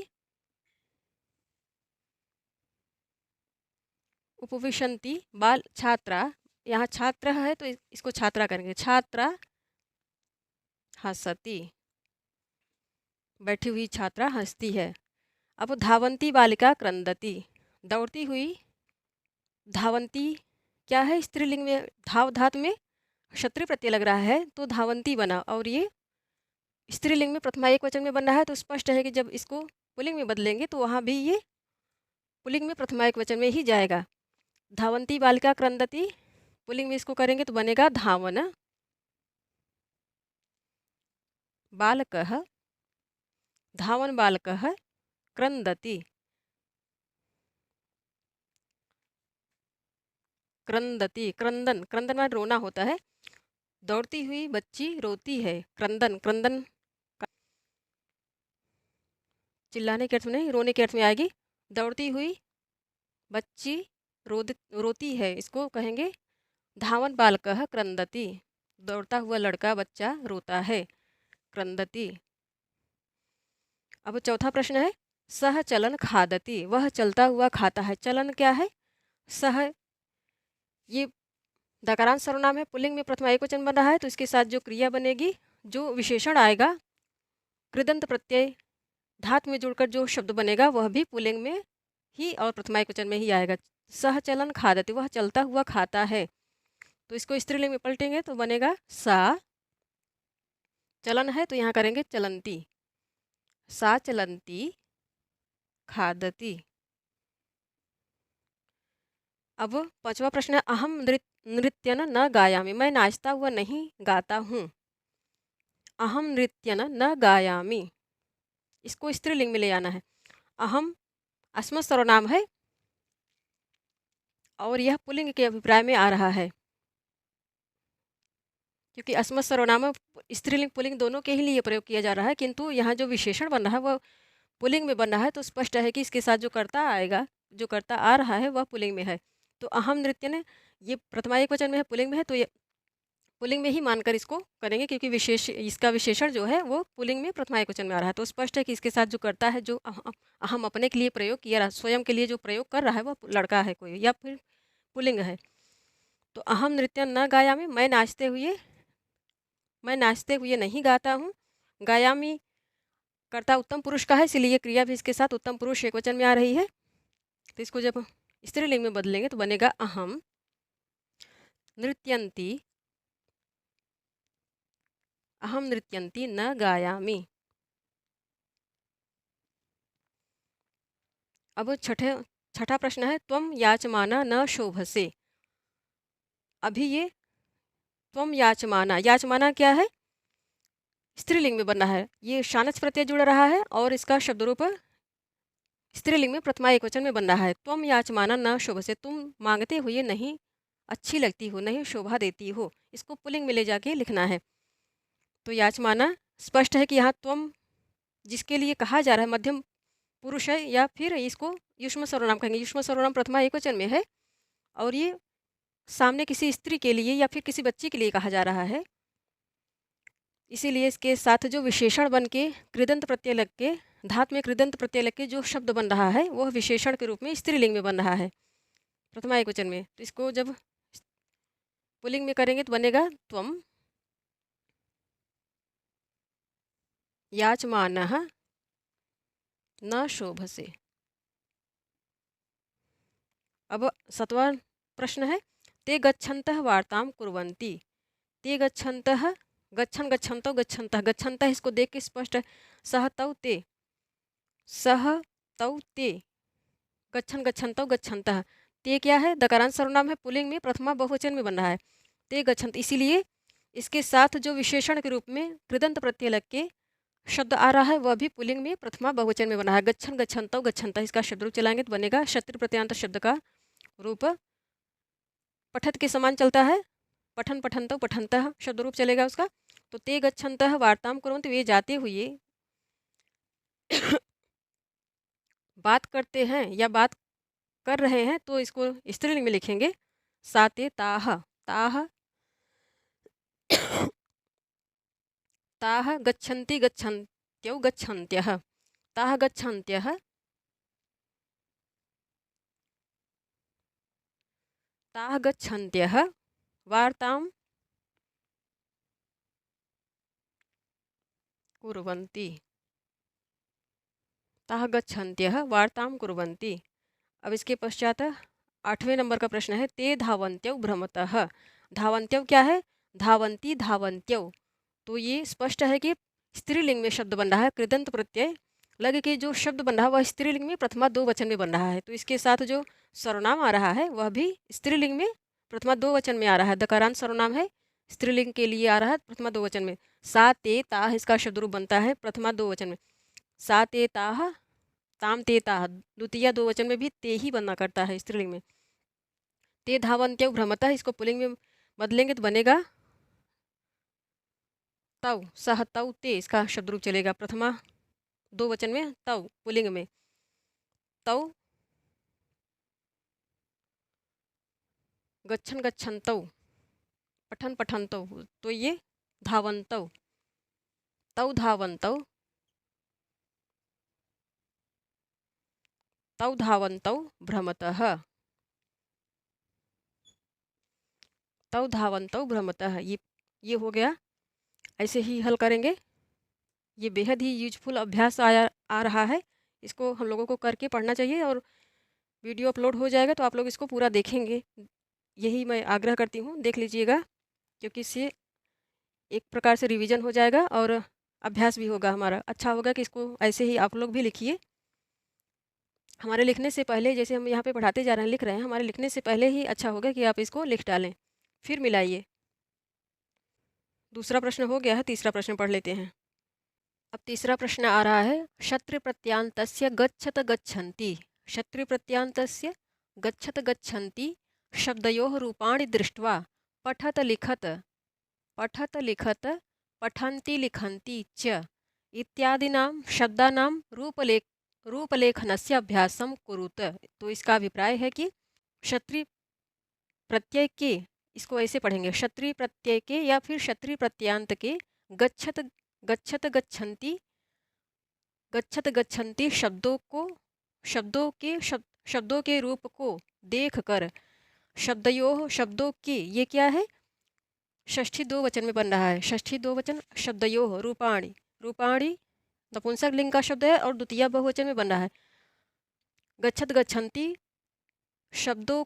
उपविशंति बाल छात्रा। यहाँ छात्र है तो इसको छात्रा करेंगे, छात्रा हंसती, बैठी हुई छात्रा हंसती है। अब धावंती बालिका क्रंदती, दौड़ती हुई, धावंती क्या है, स्त्रीलिंग में धाव धातु में क्षत्रिय प्रत्यय लग रहा है तो धावंती बना, और ये स्त्रीलिंग में प्रथमा एक वचन में बन रहा है, तो स्पष्ट है कि जब इसको पुल्लिंग में बदलेंगे तो वहाँ भी ये पुल्लिंग में प्रथमा एक वचन में ही जाएगा। धावंती बालिका क्रंदती, पुल्लिंग में इसको करेंगे तो बनेगा धावन बालकः, धावन बालकः क्रंदति, क्रंदति, क्रंदन, क्रंदन में रोना होता है, दौड़ती हुई बच्ची रोती है, क्रंदन, क्रंदन चिल्लाने के अर्थ में नहीं, रोने के अर्थ में आएगी। दौड़ती हुई बच्ची रोती है, इसको कहेंगे धावन बालकः क्रंदति, दौड़ता हुआ लड़का बच्चा रोता है, क्रंदति। अब चौथा प्रश्न है, सह चलन खादति, वह चलता हुआ खाता है। चलन क्या है, सह ये दकारांश सर्वनाम है, पुल्लिंग में प्रथमा एक वचन बन रहा है, तो इसके साथ जो क्रिया बनेगी, जो विशेषण आएगा, कृदंत प्रत्यय धातु में जुड़कर जो शब्द बनेगा वह भी पुल्लिंग में ही और प्रथमा एक वचन में ही आएगा। सह चलन खादति, वह चलता हुआ खाता है, तो इसको स्त्रीलिंग में पलटेंगे तो बनेगा सा, चलन है तो यहाँ करेंगे चलंती, सा चलंती खादति। अब पांचवा प्रश्न है, अहम नृत्यन न गायामि, मैं नाचता हुआ नहीं गाता हूँ। अहम नृत्यन न गायामि, इसको स्त्रीलिंग में ले आना है। अहम अस्मत् सर्वनाम है और यह पुल्लिंग के अभिप्राय में आ रहा है, क्योंकि अस्मत् सर्वनाम स्त्रीलिंग पुल्लिंग दोनों के ही लिए प्रयोग किया जा रहा है, किंतु यहाँ जो विशेषण बन रहा है वह पुल्लिंग में बन रहा है, तो स्पष्ट है कि इसके साथ जो कर्ता आएगा, जो कर्ता आ रहा है वह पुल्लिंग में है। तो अहम नृत्य ने ये प्रथमा एक वचन में है, पुल्लिंग में है, तो ये पुल्लिंग में ही मानकर इसको करेंगे, क्योंकि इसका विशेषण जो है वो पुल्लिंग में प्रथमा एक वचन में आ रहा है, तो स्पष्ट है कि इसके साथ जो कर्ता है, जो अहम अपने के लिए प्रयोग किया रहा, स्वयं के लिए जो प्रयोग कर रहा है वह लड़का है कोई, या फिर पुल्लिंग है। तो अहम नृत्य न गायामी, मैं नाचते हुए नहीं गाता हूँ। गायामी कर्ता उत्तम पुरुष का है, इसलिए क्रिया भी इसके साथ उत्तम पुरुष एक वचन में आ रही है, तो इसको जब स्त्रीलिंग में बदलेंगे तो बनेगा अहम नृत्यंती, अहम नृत्यंती न गायामी। अब छठा प्रश्न है, त्वम याचमाना न शोभसे। अभी ये त्वम याचमाना, याचमाना क्या है, स्त्रीलिंग में बन रहा है, ये शानच प्रत्यय जुड़ रहा है और इसका शब्द रूप स्त्रीलिंग में प्रथमा एक वचन में बन रहा है। त्वम याचमाना न शोभसे, तुम मांगते हुए नहीं अच्छी लगती हो, नहीं शोभा देती हो, इसको पुल्लिंग में ले जाके लिखना है। तो याचमाना स्पष्ट है कि यहाँ त्वम जिसके लिए कहा जा रहा है मध्यम पुरुष है, या फिर इसको युष्म सर्वनाम कहेंगे। युष्म सर्वनाम प्रथमा एक वचन में है और ये सामने किसी स्त्री के लिए या फिर किसी बच्चे के लिए कहा जा रहा है, इसीलिए इसके साथ जो विशेषण बन के कृदंत प्रत्यय लग के, धातु में कृदंत प्रत्यय लग के जो शब्द बन रहा है वह विशेषण के रूप में स्त्रीलिंग में बन रहा है, प्रथमा एक वचन में। तो इसको जब पुल्लिंग में करेंगे तो बनेगा त्वम याचमानः न शोभसे। अब 7वां प्रश्न है, ते गच्छन्तः वार्तां कुर्वन्ति। ते गच्छन्तः, गच्छन् गच्छन्तौ गच्छन्तः, गच्छन्तः इसको देख के स्पष्ट है, सह तौ ते, सह तौ ते, गच्छन् गच्छन्तौ गच्छन्तः। ते क्या है? दकारांत सर्वनाम है, पुल्लिंग में प्रथमा बहुवचन में बन रहा है। ते गच्छन्त, इसीलिए इसके साथ जो विशेषण के रूप में कृदंत प्रत्यय लग के शब्द आ रहा है वह भी पुल्लिंग में प्रथमा बहुवचन में बना है। गच्छन् गच्छन्तौ गच्छन्तः, इसका शब्द रूप चलाएंगे तो बनेगा क्षत्रिय प्रत्ययान्त शब्द का रूप पठत के समान चलता है, पठन पठन्तौ पठन्तः शब्द रूप चलेगा उसका। तो ते गच्छन्तः वार्तां कुर्वन्ति, वे जाते हुए बात करते हैं या बात कर रहे हैं, तो इसको स्त्रीलिंग में लिखेंगे सा ते ताः, ताः ताः गच्छन्ति गच्छन्त्यौ गच्छन्त्यः, ताः गच्छन्त्यः, ताः गच्छन्त्यः वार्तां कुर्वन्ति, ताः गच्छन्त्यः वार्तां कुर्वन्ति। अब इसके पश्चात 8वें नंबर का प्रश्न है, ते धावन्त्यौ भ्रमतः। धावन्त्यौ क्या है? धावन्ती धावन्त्यौ। तो ये स्पष्ट है कि स्त्रीलिंग में शब्द बन रहा है, कृदंत प्रत्यय लग के जो शब्द बन रहा है वह स्त्रीलिंग में प्रथमा दो वचन में बन रहा है। तो इसके साथ जो सर्वनाम आ रहा है वह भी स्त्रीलिंग में प्रथमा दो वचन में आ रहा है। दकारांत सर्वनाम है, स्त्रीलिंग के लिए आ रहा है प्रथमा दो वचन में। सा ते ताः इसका शब्द रूप बनता है प्रथमा दो वचन में। सा ते ताः, ताम ते ताः, द्वितीय दो वचन में भी ते ही बनना करता है स्त्रीलिंग में। ते धावन्त्यौ भ्रमतः, इसको पुल्लिंग में बदलेंगे तो बनेगा तौ, सह तौ ते, इसका शब्द रूप चलेगा प्रथमा दो वचन में, तौ पुल्लिंग में, तौ गच्छन् गच्छन्तौ, पठन पठन्तौ, तो ये धावन्तौ, तौ धावन्तौ, तौ धावन्तौ भ्रमतः, तौ धावन्तौ भ्रमतः। ये हो गया। ऐसे ही हल करेंगे। ये बेहद ही यूजफुल अभ्यास आ रहा है, इसको हम लोगों को करके पढ़ना चाहिए और वीडियो अपलोड हो जाएगा तो आप लोग इसको पूरा देखेंगे, यही मैं आग्रह करती हूँ। देख लीजिएगा, क्योंकि इससे एक प्रकार से रिवीजन हो जाएगा और अभ्यास भी होगा हमारा। अच्छा होगा कि इसको ऐसे ही आप लोग भी लिखिए। हमारे लिखने से पहले, जैसे हम यहाँ पे पढ़ाते जा रहे हैं, लिख रहे हैं, हमारे लिखने से पहले ही अच्छा होगा कि आप इसको लिख डालें, फिर मिलाइए। दूसरा प्रश्न हो गया है, तीसरा प्रश्न पढ़ लेते हैं। अब तीसरा प्रश्न आ रहा है, क्षत्रिय प्रत्यांतस्य गच्छत गच्छन्ति। क्षत्रिय प्रत्यांतस्य गच्छत गच्छन्ति शब्दयोः रूपाणि दृष्ट्वा पठत लिखत, पठत लिखत, पठन्ति लिखन्ति च इत्यादिनां शब्दानां रूपलेखनस्य अभ्यासं कुरुत। तो इसका अभिप्राय है कि क्षत्रिय प्रत्यय के, इसको ऐसे पढ़ेंगे, क्षत्रिय प्रत्यय के या फिर क्षत्रिय प्रत्यांत के गच्छत गच्छत गच्छन्ति, गच्छत गच्छन्ति शब्दों के रूप को देखकर, शब्दयोः शब्दों के, ये क्या है? षष्ठी दो वचन में बन रहा है। षष्ठी दो वचन, शब्दयोः रूपाणि, रूपाणि नपुंसक लिंग का शब्द है और द्वितीय बहुवचन में बन रहा है। गच्छत गच्छन्ति शब्दों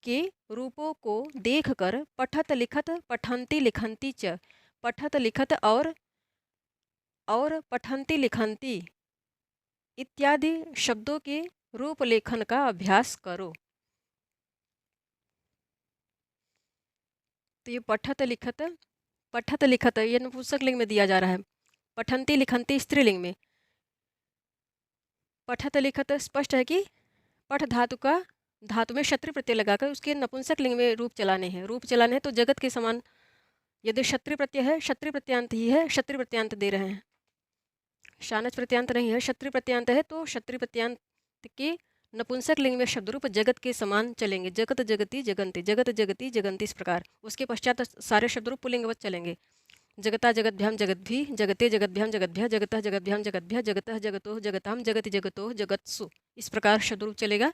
के रूपों को देखकर पठत लिखत, पठन्ति लिखन्ति च, पठत लिखत और पठन्ति लिखन्ति इत्यादि शब्दों के रूपलेखन का अभ्यास करो। तो ये पठत लिखत ये नपुंसक लिंग में दिया जा रहा है, पठन्ति लिखन्ति स्त्रीलिंग में। पठत लिखत स्पष्ट है कि पठ धातु में क्षत्रिय प्रत्यय लगाकर उसके नपुंसक लिंग में रूप चलाने हैं, तो जगत के समान। यदि क्षत्रिय प्रत्यय है, क्षत्रिय प्रत्यांत ही है, क्षत्रिय प्रत्यांत दे रहे हैं, शानच प्रत्यांत नहीं है, क्षत्रिय प्रत्यांत है, तो क्षत्रिय प्रत्यांत के नपुंसक लिंग में शब्द रूप जगत के समान चलेंगे। जगत जगति जगन्ति, जगत जगति जगन्ति, इस प्रकार। उसके पश्चात सारे शब्द रूप पुल्लिंगवत चलेंगे। जगता जगद्भ्याम जगद्भी, जगते जगद्भ्याम जगद्भ्या, जगतः जगद्भ्याम जगद्भ्या, जगतः जगतोः जगताम, जगति जगतोः जगत्सु, इस प्रकार शब्द रूप चलेगा।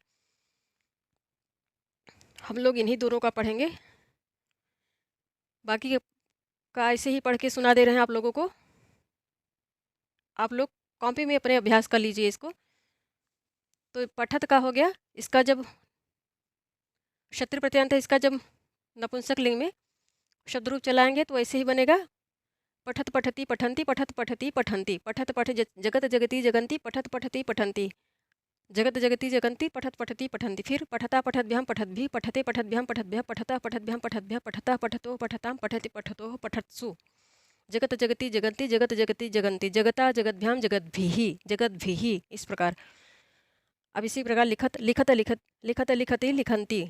हम लोग इन्हीं दोनों का पढ़ेंगे, बाकी का ऐसे ही पढ़ के सुना दे रहे हैं आप लोगों को। आप लोग कॉपी में अपने अभ्यास कर लीजिए इसको। तो पठत का हो गया, इसका जब क्षत्रिय प्रत्ययांत है, इसका जब नपुंसक लिंग में शब्द रूप चलाएंगे तो ऐसे ही बनेगा, पठत पठती पठंती, पठत पठती पठंती, पठत पठ जगत जगती जगंती, पठत पठती पठंती, जगत जगती जगंती, पठत पठती पठंती। फिर पठता पठद्भ्याम पठद्भि, पठते पठद्भ्याम पठद्भ्य, पठता पठद्भ्याम पठद्भ्य, पठता पठतो पठताम, पठति पठतो पठत्सु, जगत जगती जगंती, जगत जगती जगंती, जगता जगद्भ्याम जगद्भिः, जगद्भिः। इस प्रकार। अब इसी प्रकार लिखत लिखत लिखत, लिखत लिखते लिखंती,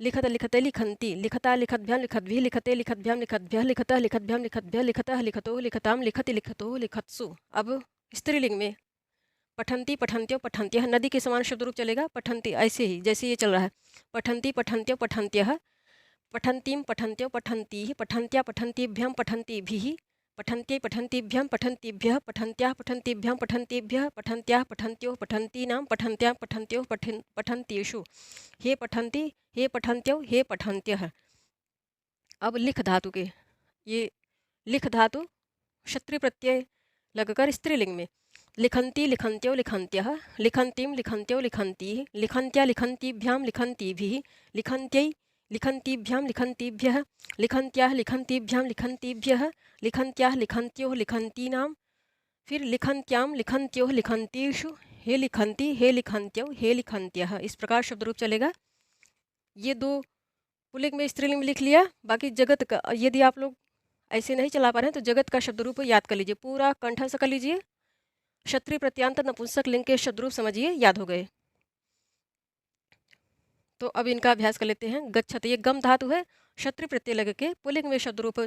लिखत लिखते लिखंती, लिखता लिखद्भ्याम लिखद्भिः, लिखते लिखद्भ्याम लिखद्भ्यः, लिखतः लिखद्भ्याम लिखद्भ्यः, लिखतः लिखतो लिखताम, लिखति लिखतो लिखत्सु। अब स्त्रीलिंग में पठंती पठंत्यो पठंत्यः, नदी के समान शब्द रूप चलेगा, पठंती ऐसे ही जैसे ये चल रहा है, पठंती पठंत्यो पठंत्यः, पठंतीम पठंत्यो पठंतीः, पठंत्या पठंतीभ्याम पठंतीभिः, पठन्त्यै पठन्तीभ्यां पठन्तीभ्यः, पठन्त्याः पठन्तीभ्यां पठन्तीभ्यः, पठन्त्याः पठन्त्योः पठन्तीनां, पठन्त्यां पठन्त्योः पठन्त्येषु, हे पठन्ति हे पठन्त्यो हे पठन्त्यः। अब लिख धातु के, ये लिख धातु क्षत्रिय प्रत्यय लगकर स्त्रीलिंग में, लिखन्ति लिखन्त्यो लिखन्त्यः, लिखन्तीं लिखन्त्यो लिखन्तीः, लिखन्त्या लिखन्तीभ्यां लिखन्तीभिः, लिखन्त्यै लिखन्तीभ्यां लिखन्तीभ्यः, लिखन्त्याः लिखन्तीभ्यां लिखन्तीभ्यः, लिखन्त्याः लिखन्त्योः लिखन्तीनां, फिर लिखन्त्यां लिखन्त्योः लिखन्तीषु, हे लिखन्ति हे लिखन्त्यो हे लिखन्त्यः। इस प्रकार शब्द रूप चलेगा। ये दो पुल्लिंग में स्त्रीलिंग में लिख लिया। बाकी जगत का यदि आप लोग ऐसे नहीं चला पा रहे हैं तो जगत का शब्द रूप याद कर लीजिए, पूरा कंठस्थ कर लीजिए। क्षत्रिय प्रत्यांत नपुंसक लिंग के शब्द रूप समझिए, याद हो गए। तो अब इनका अभ्यास कर लेते हैं। गच्छत, ये गम धातु है, क्षत्रिय प्रत्यय लग के पुल्लिंग में शब्द रूप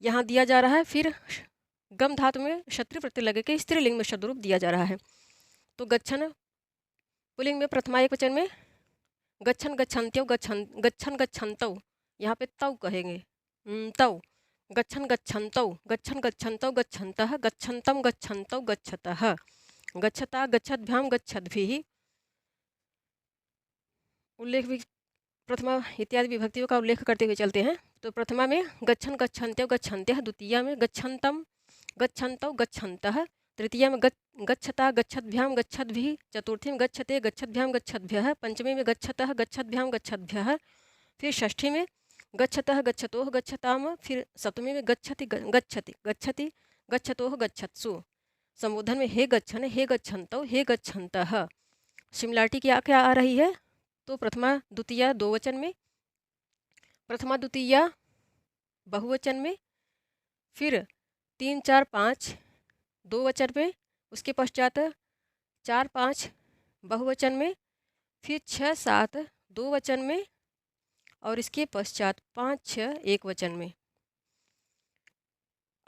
यहाँ दिया जा रहा है। फिर गम धातु में क्षत्रिय प्रत्यय लग के स्त्रीलिंग में शब्द रूप दिया जा रहा है। तो गच्छन पुल्लिंग में प्रथमा एक वचन में गच्छन गच्छन्त्यो गच्छन, गच्छन गच्छन्तौ, यहाँ पे तौ कहेंगे, तौ, गच्छन गच्छन्तौ, गच्छन गच्छन्तौ गच्छन्तः, गच्छन्तं गच्छन्तौ गच्छतः, गच्छता गच्छद्भ्यां गच्छद्भिः। उल्लेख भी प्रथमा इत्यादि विभक्तियों का उल्लेख करते हुए चलते हैं। तो प्रथमा में गच्छन गच्छन्त्यो गच्छन्त्यः, द्वितीया में गच्छन्तं गच्छन्तौ गच्छन्तः, तृतीया में गच्छता गच्छद्भ्यां गच्छद्भिः, चतुर्थी में गच्छते गच्छद्भ्यां गच्छद्भ्यः, पंचमी में गच्छतः गच्छद्भ्यां गच्छद्भ्यः, फिर षष्ठी में गच्छतः गच्छतोः गच्छताम, फिर सप्तमी में गच्छति गच्छति गच्छति गच्छतोः गच्छत्सु। संबोधन में हे गच्छन हे गच्छन्तौ हे गच्छन्तः। सिमिलरिटी क्या क्या आ रही है? तो प्रथमा द्वितीया दो वचन में, प्रथमा द्वितीया बहुवचन में, फिर 3 4 5 दो वचन में, उसके पश्चात 4 5 बहुवचन में, फिर 6 7 दो वचन में, और इसके पश्चात 5 6 एक वचन में।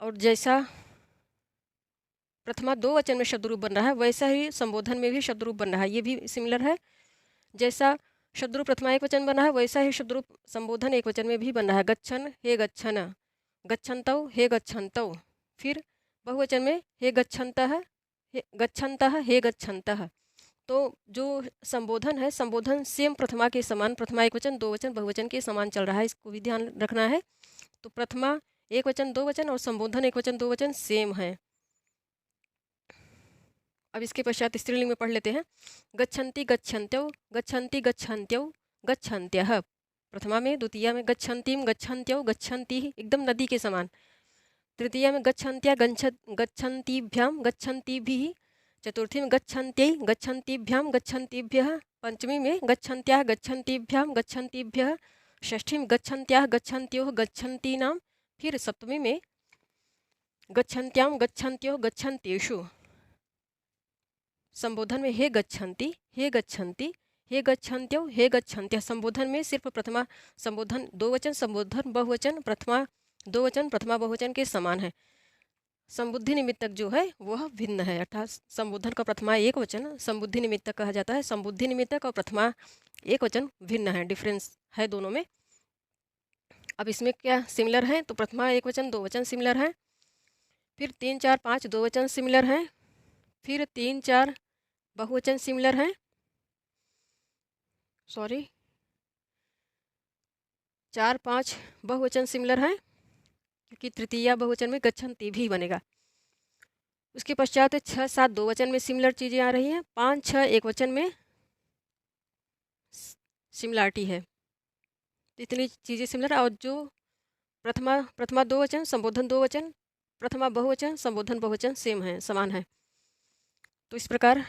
और जैसा प्रथमा दो वचन में शब्द रूप बन रहा है वैसा ही संबोधन में भी शब्द रूप बन रहा है। ये भी सिमिलर है। जैसा शब्द रूप प्रथमा एक वचन बना है वैसा ही शब्द रूप संबोधन एक वचन में भी बन रहा है। गच्छन हे गच्छन, गच्छन्तौ हे गच्छन्तौ, फिर बहुवचन में हे गच्छन्तः हे गच्छन्तः। तो जो संबोधन है, संबोधन सेम प्रथमा के समान, प्रथमा एक वचन दो वचन बहुवचन के समान चल रहा है, इसको भी ध्यान रखना है। तो प्रथमा एक वचन दो वचन और संबोधन एक वचन दो वचन सेम है। अब इसके पश्चात स्त्रीलिंग में पढ़ लेते हैं। गच्छन्ति गच्छन्त्यौ, गच्छन्ति गच्छन्त्यौ गच्छन्त्यः प्रथमा में, द्वितीया में गच्छन्तीं गच्छन्त्यौ गच्छन्तीः, एकदम नदी के समान। तृतीया में गच्छन्त्या गच्छन्तीभ्यां गच्छन्तीभिः, चतुर्थी में गच्छन्त्यै गच्छन्तीभ्यां गच्छन्तीभ्यः, पंचमी में गच्छन्त्याः गच्छन्तीभ्यां गच्छन्तीभ्यः, षष्ठी में गच्छन्त्याः गच्छन्त्योः गच्छन्तीनां, फिर सप्तमी में गच्छन्त्यां गच्छन्त्योः गच्छन्त्येषु। संबोधन में हे गच्छन्ति हे गच्छन्ति हे गच्छन्त्यो हे गच्छन्त्यः। संबोधन में सिर्फ प्रथमा संबोधन दो वचन, संबोधन बहुवचन प्रथमा दो वचन प्रथमा बहुवचन के समान है। संबुद्धि निमित्तक जो है वह भिन्न है, अर्थात संबोधन का प्रथमा एक वचन संबुद्धि निमित्तक कहा जाता है। संबुद्धि निमित्तक और प्रथमा एक वचन भिन्न है, डिफरेंस है दोनों में। अब इसमें क्या सिमिलर है? तो प्रथमा एक वचन दो वचन सिमिलर है, फिर 3 4 5 दो वचन सिमिलर हैं, फिर 3 4 बहुवचन सिमिलर हैं, 4 5 बहुवचन सिमिलर हैं, क्योंकि तृतीया बहुवचन में गच्छन्ति भी बनेगा। उसके पश्चात 6 7 दो वचन में सिमिलर चीज़ें आ रही हैं, 5 6 एक वचन में सिमिलरिटी है। तो इतनी चीज़ें सिमिलर, और जो प्रथमा प्रथमा दो वचन, संबोधन दो वचन, प्रथमा बहुवचन, संबोधन बहुवचन सेम है, समान है। तो इस प्रकार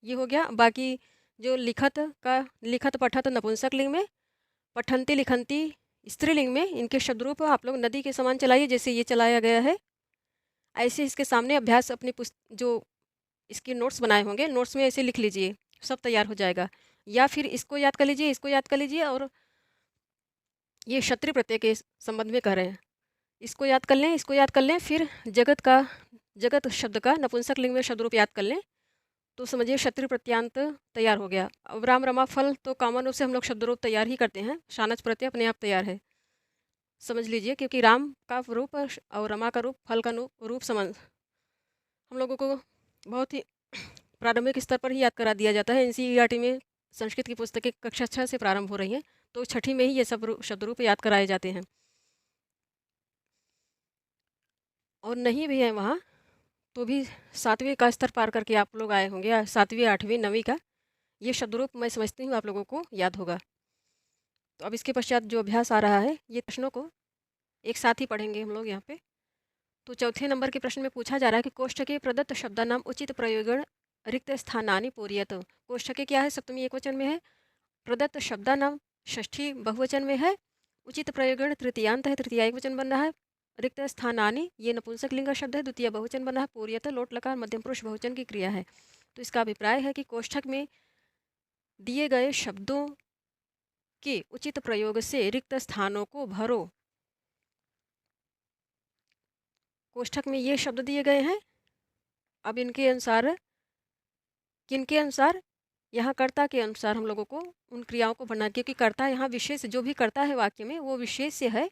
ये हो गया। बाकी जो लिखत पठत नपुंसक लिंग में, पठंती लिखंती स्त्रीलिंग में, इनके शब्द रूप आप लोग नदी के समान चलाइए, जैसे ये चलाया गया है। ऐसे इसके सामने अभ्यास अपनी जो इसके नोट्स बनाए होंगे, नोट्स में ऐसे लिख लीजिए, सब तैयार हो जाएगा। या फिर इसको याद कर लीजिए, इसको याद कर लीजिए, और ये क्षत्रिय प्रत्यय के संबंध में कह रहे हैं, इसको याद कर लें, इसको याद कर लें, फिर जगत शब्द का नपुंसक लिंग में शब्द रूप याद कर लें, तो समझिए क्षत्रिय प्रत्यांत तैयार हो गया। अब राम रमा फल तो कॉमन रूप से हम लोग शब्द रूप तैयार ही करते हैं, शानच प्रत्यय अपने आप तैयार है, समझ लीजिए, क्योंकि राम का रूप और रमा का रूप, फल का रूप समझ हम लोगों को बहुत ही प्रारंभिक स्तर पर ही याद करा दिया जाता है। एनसीईआरटी में संस्कृत की पुस्तकें कक्षा 6 से प्रारंभ हो रही हैं, तो छठी में ही ये सब शब्द रूप याद कराए जाते हैं। और नहीं भी है वहाँ तो भी 7वीं का स्तर पार करके आप लोग आए होंगे, 7वीं 8वीं 9वीं का ये शब्द रूप मैं समझती हूँ आप लोगों को याद होगा। तो अब इसके पश्चात जो अभ्यास आ रहा है, ये प्रश्नों को एक साथ ही पढ़ेंगे हम लोग यहाँ पे। तो चौथे नंबर के प्रश्न में पूछा जा रहा है कि कोष्ठके प्रदत्त शब्दानाम उचित प्रयोगण रिक्त स्थानानि पूरयत। कोष्ठके क्या है, सप्तमी एकवचन में है, प्रदत्त शब्दानाम षष्ठी बहुवचन में है, उचित प्रयोगण तृतीयांत है, तृतीया एकवचन बन रहा है, रिक्त स्थानानि ये नपुंसक लिंग का शब्द है, द्वितीय बहुवचन बन रहा है, पूर्यत लोट लकार मध्यम पुरुष बहुवचन की क्रिया है। तो इसका अभिप्राय है कि कोष्ठक में दिए गए शब्दों के उचित प्रयोग से रिक्त स्थानों को भरो। कोष्ठक में ये शब्द दिए गए हैं, अब इनके अनुसार, किनके अनुसार, यहाँ कर्ता के अनुसार हम लोगों को उन क्रियाओं को भरना, क्योंकि कर्ता यहाँ विशेष जो भी कर्ता है वाक्य में वो विशेष्य है,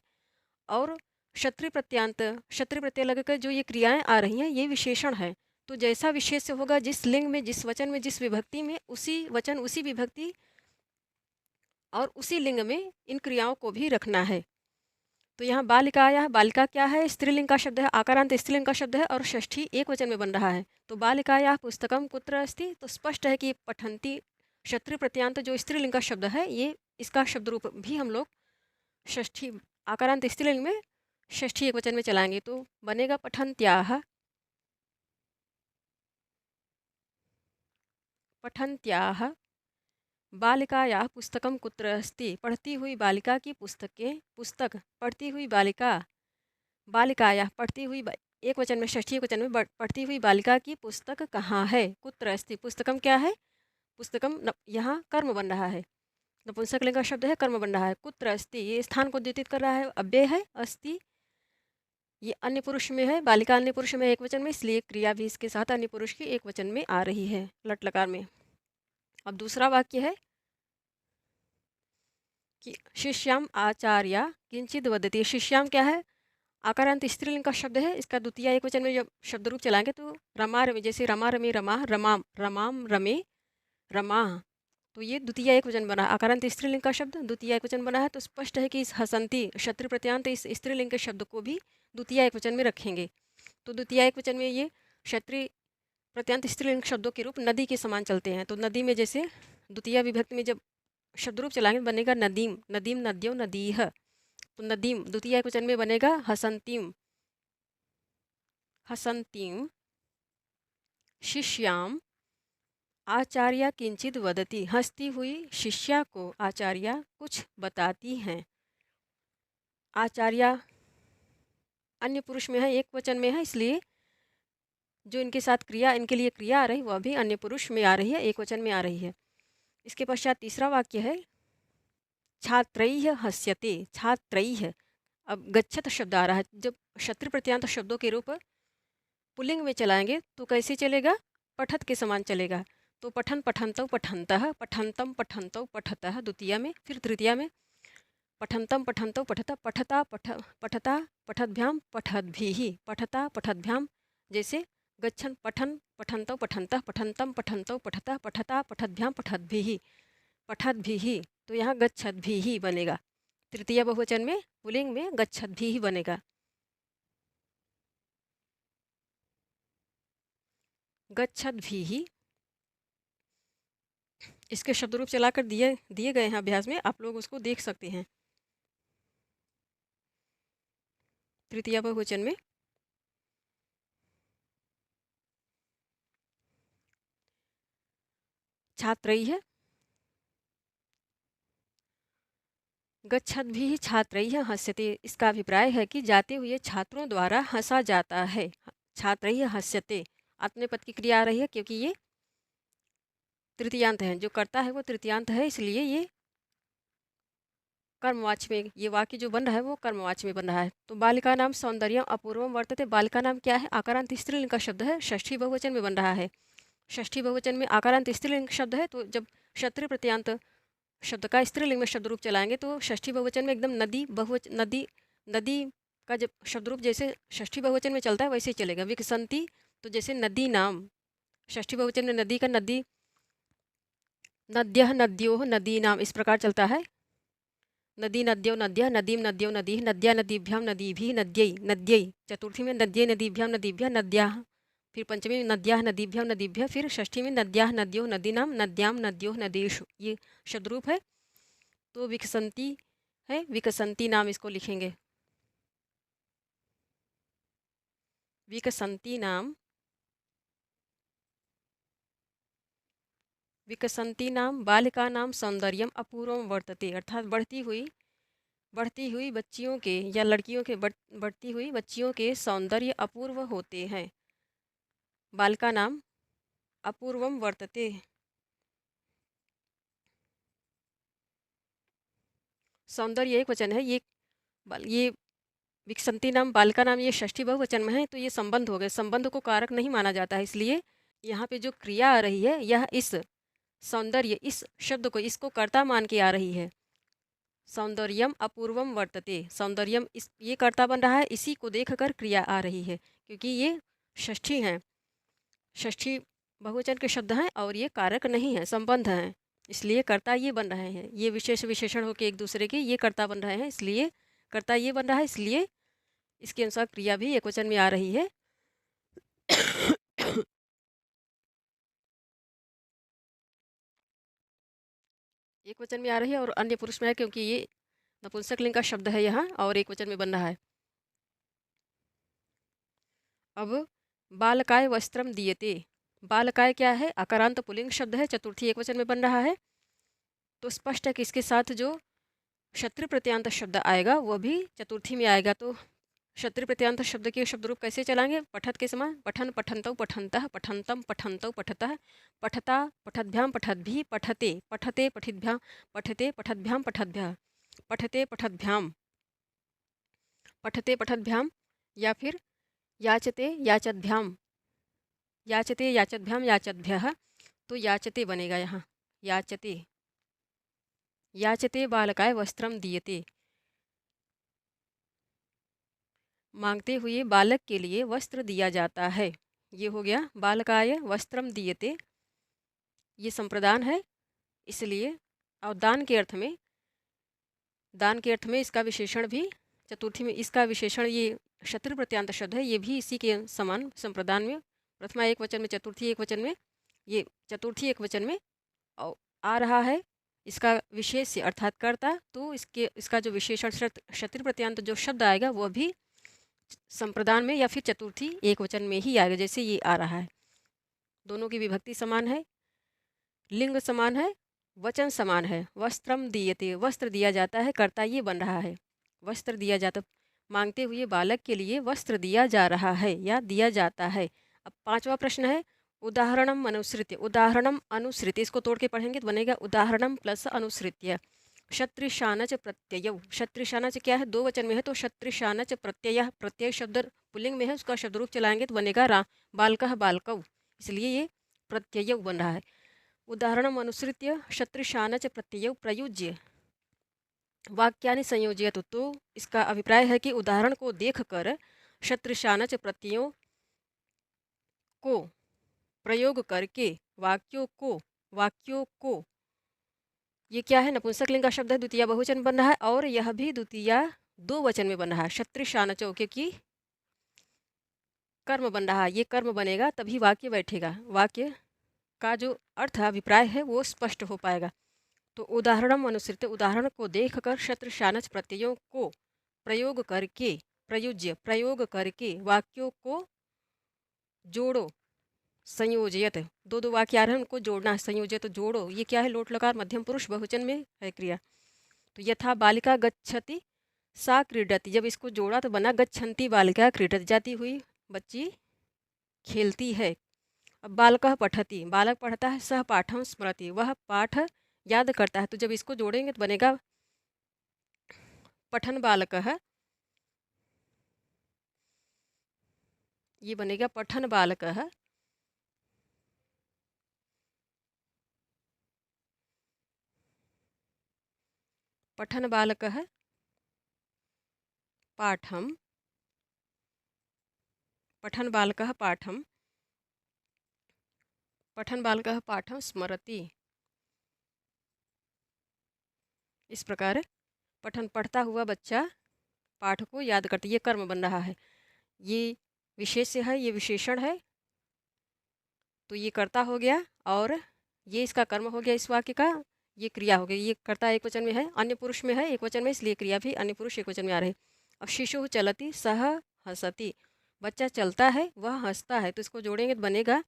और क्षत्रिय प्रत्यय लगकर जो ये क्रियाएं आ रही हैं ये विशेषण है। तो जैसा विशेष्य होगा, जिस लिंग में, जिस वचन में, जिस विभक्ति में, उसी वचन, उसी विभक्ति और उसी लिंग में इन क्रियाओं को भी रखना है। तो यहाँ बालिकाया, बालिका क्या है, स्त्रीलिंग का शब्द है, आकारांत स्त्रीलिंग का शब्द है, और षष्ठी एक वचन में बन रहा है। तो बालिकाया पुस्तकम कुत्र अस्ति, तो स्पष्ट है कि पठंती क्षत्रिय प्रत्यांत जो स्त्रीलिंग का शब्द है, ये इसका शब्द रूप भी हम लोग षष्ठी आकारांत स्त्रीलिंग में षष्ठी एक वचन में चलाएंगे, तो बनेगा पठन्त्याः, पठन्त्याः बालिकायाः पुस्तकम कुत्र अस्ति, पढ़ती हुई बालिका की पुस्तक, पढ़ती हुई बालिका, बालिकायाः पढ़ती हुई एक वचन में, षष्ठी एक वचन में, पढ़ती हुई बालिका की पुस्तक कहाँ है, कुत्र अस्ति, पुस्तकम क्या है, पुस्तकम यहाँ कर्म बन रहा है, नपुंसक लिंग का शब्द है, कर्म बन रहा है, कुत्र अस्ति ये स्थान को द्योतित कर रहा है, अव्यय है, अस्ति ये अन्य पुरुष में है, बालिका अन्य पुरुष में एक वचन में, इसलिए क्रिया भी इसके साथ अन्य पुरुष की एक वचन में आ रही है, लट लकार में। अब दूसरा वाक्य है कि शिष्याम आचार्या किंचित वदति, शिष्याम क्या है, आकारांत स्त्रीलिंग का शब्द है, इसका द्वितीय एक वचन में जब शब्द रूप चलाएंगे तो रमा रमे, जैसे रमा रमे रमा, रमाम रमाम रमे रमा, तो ये द्वितीय एक वचन बना, आकारांत स्त्रीलिंग का शब्द द्वितीय एक वचन बना है, तो स्पष्ट है कि इस हसंती क्षत्रिय प्रत्यांत इस स्त्रीलिंग के शब्द को भी द्वितीय एक वचन में रखेंगे। तो द्वितीय एक वचन में ये क्षत्रिय प्रत्यांत स्त्रीलिंग शब्दों के रूप नदी के समान चलते हैं। तो नदी में जैसे द्वितीय विभक्ति में जब शब्द रूप चलाएंगे बनेगा नदीम, नदीम नद्यो नदीह, तो नदीम द्वितीय एक वचन में बनेगा हसंतीम, हसंतीम शिष्याम आचार्य किंचित वदति, हंसती हुई शिष्या को आचार्य कुछ बताती हैं। आचार्य अन्य पुरुष में है, एक वचन में है, इसलिए जो इनके साथ क्रिया, इनके लिए क्रिया आ रही वह भी अन्य पुरुष में आ रही है, एक वचन में आ रही है। इसके पश्चात तीसरा वाक्य है छात्रैः हस्यते, छात्रैः, अब गच्छत शब्द आ रहा है, जब क्षत्रिय प्रत्यांत शब्दों के रूप पुल्लिंग में चलाएंगे तो कैसे चलेगा, पठत के समान चलेगा। तो पठन पठन्तौ पठन्तः, पठन्तं पठन्तौ पठतः द्वितीय में, फिर तृतीया में पठन्तं पठन्तौ पठतः, पठता पठता पठद्भ्याम पठद्भिः, पठता पठद्भ्याम, जैसे गच्छन पठन पठन्तौ पठन्तः, पठन्तं पठन्तौ पठतः, पठता पठद्भ्याम पठद्भिः, पठद्भिः, तो यहाँ गच्छद्भिः बनेगा, तृतीय बहुवचन में पुल्लिंग में गच्छद्भिः बनेगा। गच्छद्भिः, इसके शब्द रूप चलाकर दिए दिए गए हैं अभ्यास में, आप लोग उसको देख सकते हैं। तृतीया बहुवचन में छात्रैः, गच्छद्भिः छात्रैः हस्यते, इसका अभिप्राय है कि जाते हुए छात्रों द्वारा हंसा जाता है। छात्रैः हस्यते, आत्मनेपद की क्रिया आ रही है क्योंकि ये तृतीयांत है, जो कर्ता है वो तृतीयांत है, इसलिए ये कर्मवाच्य में, ये वाक्य जो बन रहा है वो कर्मवाच्य में बन रहा है। तो बालिका नाम सौंदर्यम अपूर्वम वर्तते, बालिका नाम क्या है? आकारांत स्त्रीलिंग का शब्द है, षष्ठी बहुवचन में बन रहा है। षष्ठी बहुवचन में आकारांत स्त्रीलिंग शब्द है, तो जब क्षत्रिय प्रत्यांत शब्द का स्त्रीलिंग में शब्द रूप चलाएंगे तो षष्ठी बहुवचन में एकदम नदी बहुवचन, नदी नदी का जब शब्द रूप जैसे षष्ठी बहुवचन में चलता है वैसे ही चलेगा। विकसंती, तो जैसे नदी नाम, षष्ठी बहुवचन में नदी का नदी, नद्यः नद्योः नदी नाम, इस प्रकार चलता है। नदी नद्यो नद्यः, नदीं नद्यो नदीः, नद्या नदीभ्यां नदीभिः, नद्यै नद्यै, चतुर्थी में नद्यै नदीभ्यां नदीभ्यः नद्याः, फिर पंचमी में नद्याः नदीभ्यां नदीभ्यः, फिर षष्ठी में नद्याः नद्योः नदीनां, नद्यां नद्योः नदीषु, ये शब्द रूप है। तो विकसंती है, विकसंती नाम इसको लिखेंगे। विकसंती नाम, विकसंती नाम बालिका नाम सौंदर्यम अपूर्वम वर्तते, अर्थात बढ़ती हुई बच्चियों के या लड़कियों के बढ़ती हुई बच्चियों के सौंदर्य अपूर्व होते हैं। बालिका नाम अपूर्वम वर्तते, सौंदर्य एक वचन है, ये विकसंती नाम बालिका नाम ये षष्ठी बहुवचन में है, तो ये संबंध हो गए, संबंध को कारक नहीं माना जाता है, इसलिए यहाँ पे जो क्रिया आ रही है यह इस सौंदर्य, इस शब्द को, इसको कर्ता मान के आ रही है। सौंदर्यम अपूर्वम वर्तते, सौंदर्यम इस ये कर्ता बन रहा है, इसी को देखकर क्रिया आ रही है, क्योंकि ये षष्ठी हैं, षष्ठी बहुवचन के शब्द हैं और ये कारक नहीं है, संबंध हैं, इसलिए कर्ता ये बन रहे हैं। ये विशेष विशेषण होकर एक दूसरे के ये कर्ता बन रहे हैं, इसलिए कर्ता ये बन रहा है, इसलिए इसके अनुसार क्रिया भी एकवचन में आ रही है। एक वचन में आ रही है और अन्य पुरुष में है, क्योंकि ये नपुंसक लिंग का शब्द है यहाँ और एक वचन में बन रहा है। अब बालकाय वस्त्रम दीयते, बालकाय क्या है? आकारांत पुल्लिंग शब्द है, चतुर्थी एक वचन में बन रहा है, तो स्पष्ट है कि इसके साथ जो क्षत्रिय प्रत्यांत शब्द आएगा वह भी चतुर्थी में आएगा। तो क्षत्रिय प्रत्यांत शब्द के शब्द रूप कैसे चलाएंगे? पठत के समान, पठन पठन्तौ पठन्तः, पठन्तम पठन्तौ पठतः, पठता पठद्भ्याम पठद्भिः, पठते पठते पठिद्भ्याम, पठते पठद्भ्याम पठद्भ्यः, पठते पठद्भ्याम, पठते पठद्भ्याम, या फिर याचते याचद्भ्याम, याचते याचद्भ्याम याचद्भ्यः, तो याचते बनेगा यहाँ, याचते, याचते बालकाय वस्त्रम दीयते, मांगते हुए बालक के लिए वस्त्र दिया जाता है। ये हो गया बालकाय वस्त्रम दीयते, ये संप्रदान है, इसलिए और दान के अर्थ में, दान के अर्थ में इसका विशेषण भी चतुर्थी में, इसका विशेषण ये क्षत्रिय प्रत्यांत शब्द है, ये भी इसी के समान संप्रदान में प्रथमा एक वचन में, चतुर्थी एक वचन में, ये चतुर्थी एक वचन में आ रहा है। इसका विशेष्य अर्थात कर्ता, तो इसका जो विशेषण क्षत्रिय प्रत्यांत जो शब्द आएगा वह भी संप्रदान में या फिर चतुर्थी एक वचन में ही आएगा, जैसे ये आ रहा है। दोनों की विभक्ति समान है, लिंग समान है, वचन समान है। वस्त्रम दीयते, वस्त्र दिया जाता है, कर्ता ये बन रहा है, वस्त्र दिया जाता, मांगते हुए बालक के लिए वस्त्र दिया जा रहा है या दिया जाता है। अब पांचवा प्रश्न है उदाहरणम अनुसृत्य, उदाहरणम अनुसृत्य, इसको तोड़ के पढ़ेंगे तो बनेगा उदाहरणम प्लस अनुसृत्य। क्षत्रिशानच प्रत्यय, क्षत्रिशानच क्या है? दो वचन में है, तो क्षत्रिशानच प्रत्यय, प्रत्यय शब्द पुल्लिंग में है, उसका शब्द रूप चलाएंगे तो बनेगा बालकः बालकौ, इसलिए ये प्रत्यय बन रहा है। उदाहरणम अनुसृत्य क्षत्रिशानच प्रत्यय प्रयुज्य वाक्यानि संयोजयतु, तो इसका अभिप्राय है कि उदाहरण को देखकर क्षत्रिशानच प्रत्ययों को प्रयोग करके वाक्यों को, ये क्या है? नपुंसक लिंग का शब्द है, द्वितीय बहुवचन बन रहा है और यह भी द्वितीय दो वचन में बन रहा है, क्षत्रिशानचो, क्योंकि कर्म बन रहा है, ये कर्म बनेगा तभी वाक्य बैठेगा, वाक्य का जो अर्थ अभिप्राय है वो स्पष्ट हो पाएगा। तो उदाहरणम अनुसृत्य, उदाहरण को देखकर शत्र शानच प्रत्ययों को प्रयोग करके, प्रयोग करके वाक्यों को जोड़ो। संयोजयत, दो दो वाक्य आ रहे हैं उनको जोड़ना है, संयोजयत जोड़ो। ये क्या है? लोट लकार मध्यम पुरुष बहुवचन में है क्रिया। तो यथा बालिका गच्छति सा क्रीडति, जब इसको जोड़ा तो बना गच्छन्ति बालिका क्रीडति, जाती हुई बच्ची खेलती है। अब बालकः पठति, बालक पढ़ता है, सह पाठम स्मरति, वह पाठ याद करता है। तो जब इसको जोड़ेंगे तो बनेगा पठन बालकः, ये बनेगा पठन बालकः, पठन बालकः पाठम, पठन बालकः पाठम, पठन बालकः पाठम स्मरति। इस प्रकार पठन, पढ़ता हुआ बच्चा पाठ को याद करता, ये कर्म बन रहा है। ये विशेष्य है, ये विशेषण है, तो ये कर्ता हो गया और ये इसका कर्म हो गया इस वाक्य का, ये क्रिया हो गई। ये कर्ता एक वचन में है, अन्य पुरुष में है एक वचन में, इसलिए क्रिया भी अन्य पुरुष एक वचन में आ रही है। अब शिशु चलती सह हंसती, बच्चा चलता है वह हंसता है। तो इसको जोड़ेंगे तो बनेगा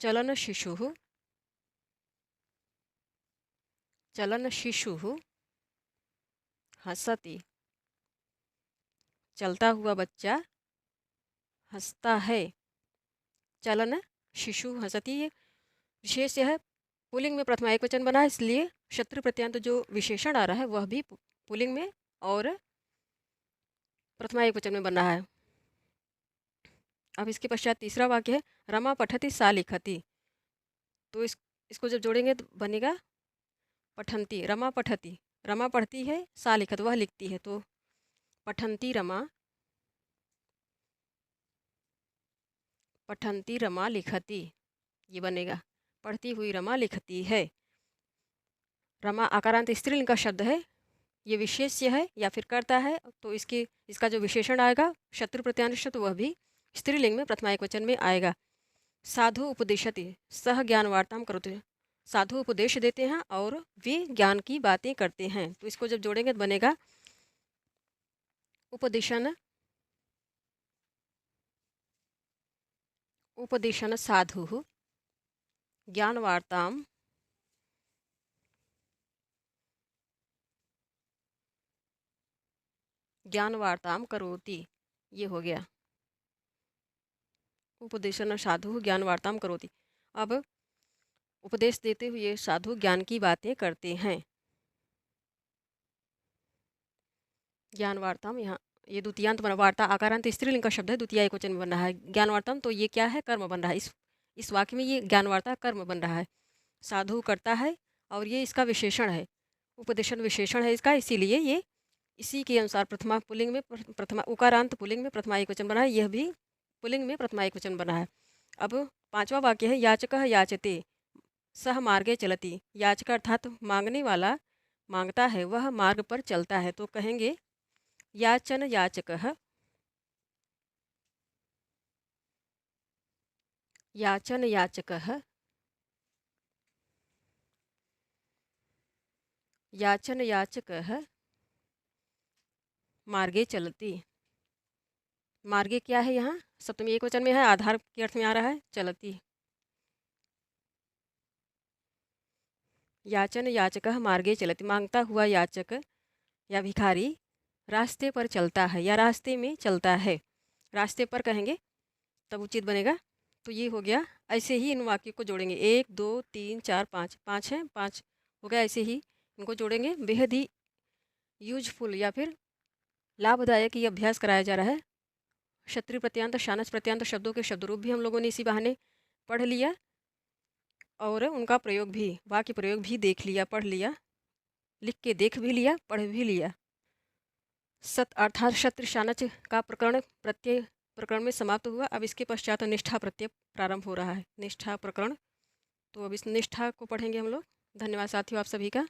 चलन शिशु, चलन शिशु हंसती, चलता हुआ बच्चा हंसता है। चलन शिशु हंसती, ये विशेष है, पुल्लिंग में प्रथमा एक वचन बना है, इसलिए शत्रु प्रत्यांत जो विशेषण आ रहा है वह भी पुल्लिंग में और प्रथमा एक वचन में बन रहा है। अब इसके पश्चात तीसरा वाक्य है रमा पठती सा लिखती, तो इसको जब जोड़ेंगे तो बनेगा पठंती, रमा पठती, रमा पढ़ती है, सा लिखत वह लिखती है, तो पठंती रमा, पठंती रमा लिखती, ये बनेगा पढ़ती हुई रमा लिखती है। रमा आकारांत स्त्रीलिंग का शब्द है, ये विशेष्य है या फिर कर्ता है, तो इसका जो विशेषण आएगा शत्रु प्रत्यांश, तो वह भी स्त्रीलिंग में प्रथमा एक वचन में आएगा। साधु उपदेशति सह ज्ञान वार्ताम करोति, साधु उपदेश देते हैं और वे ज्ञान की बातें करते हैं। तो इसको जब जोड़ेंगे तो बनेगा उपदेशन, उपदेशन साधु ज्ञान वार्ताम ज्ञान वार्ताम करोति, ये हो गया उपदेशन साधु ज्ञान वार्ताम करोति। अब उपदेश देते हुए साधु ज्ञान की बातें करते हैं। ज्ञान वार्ताम, यहाँ ये द्वितीयांत बना, वार्ता आकारांत स्त्रीलिंग का शब्द है, द्वितीय एक वचन में बन रहा है। ज्ञान वार्ताम, तो ये क्या है? कर्म बन रहा है। इस वाक्य में ये ज्ञान वार्ता कर्म बन रहा है, साधु करता है और ये इसका विशेषण है, उपदेशन विशेषण है इसका, इसीलिए ये इसी के अनुसार प्रथमा पुल्लिंग में, प्रथमा उकारांत पुल्लिंग में प्रथमा एक वचन बना है, यह भी पुल्लिंग में प्रथमा एक वचन बना है। अब पांचवा वाक्य है याचकः याचते सह मार्गे चलती, याचक अर्थात मांगने वाला मांगता है, वह मार्ग पर चलता है। तो कहेंगे याचन याचकः, याचन याचकः, याचन याचकः मार्गे चलती, मार्गे क्या है? यहाँ सप्तमी एक वचन में है, आधार के अर्थ में आ रहा है चलती। याचन याचकः मार्गे चलती, मांगता हुआ याचक या भिखारी रास्ते पर चलता है या रास्ते में चलता है, रास्ते पर कहेंगे तब उचित बनेगा। तो ये हो गया। ऐसे ही इन वाक्यों को जोड़ेंगे, 1 2 3 4 5, 5 है, 5 हो गया। ऐसे ही इनको जोड़ेंगे। बेहद ही यूजफुल या फिर लाभदायक ये अभ्यास कराया जा रहा है। क्षत्रिय प्रत्यांत शानच प्रत्यांत शब्दों के शब्दरूप भी हम लोगों ने इसी बहाने पढ़ लिया और उनका प्रयोग भी, वाक्य प्रयोग भी देख लिया, पढ़ लिया, लिख के देख भी लिया, पढ़ भी लिया। सत अर्थात क्षत्रिय शानच का प्रकरण प्रत्यय प्रकरण में समाप्त हुआ। अब इसके पश्चात निष्ठा प्रत्यय प्रारंभ हो रहा है, निष्ठा प्रकरण। तो अब इस निष्ठा को पढ़ेंगे हम लोग। धन्यवाद साथियों आप सभी का।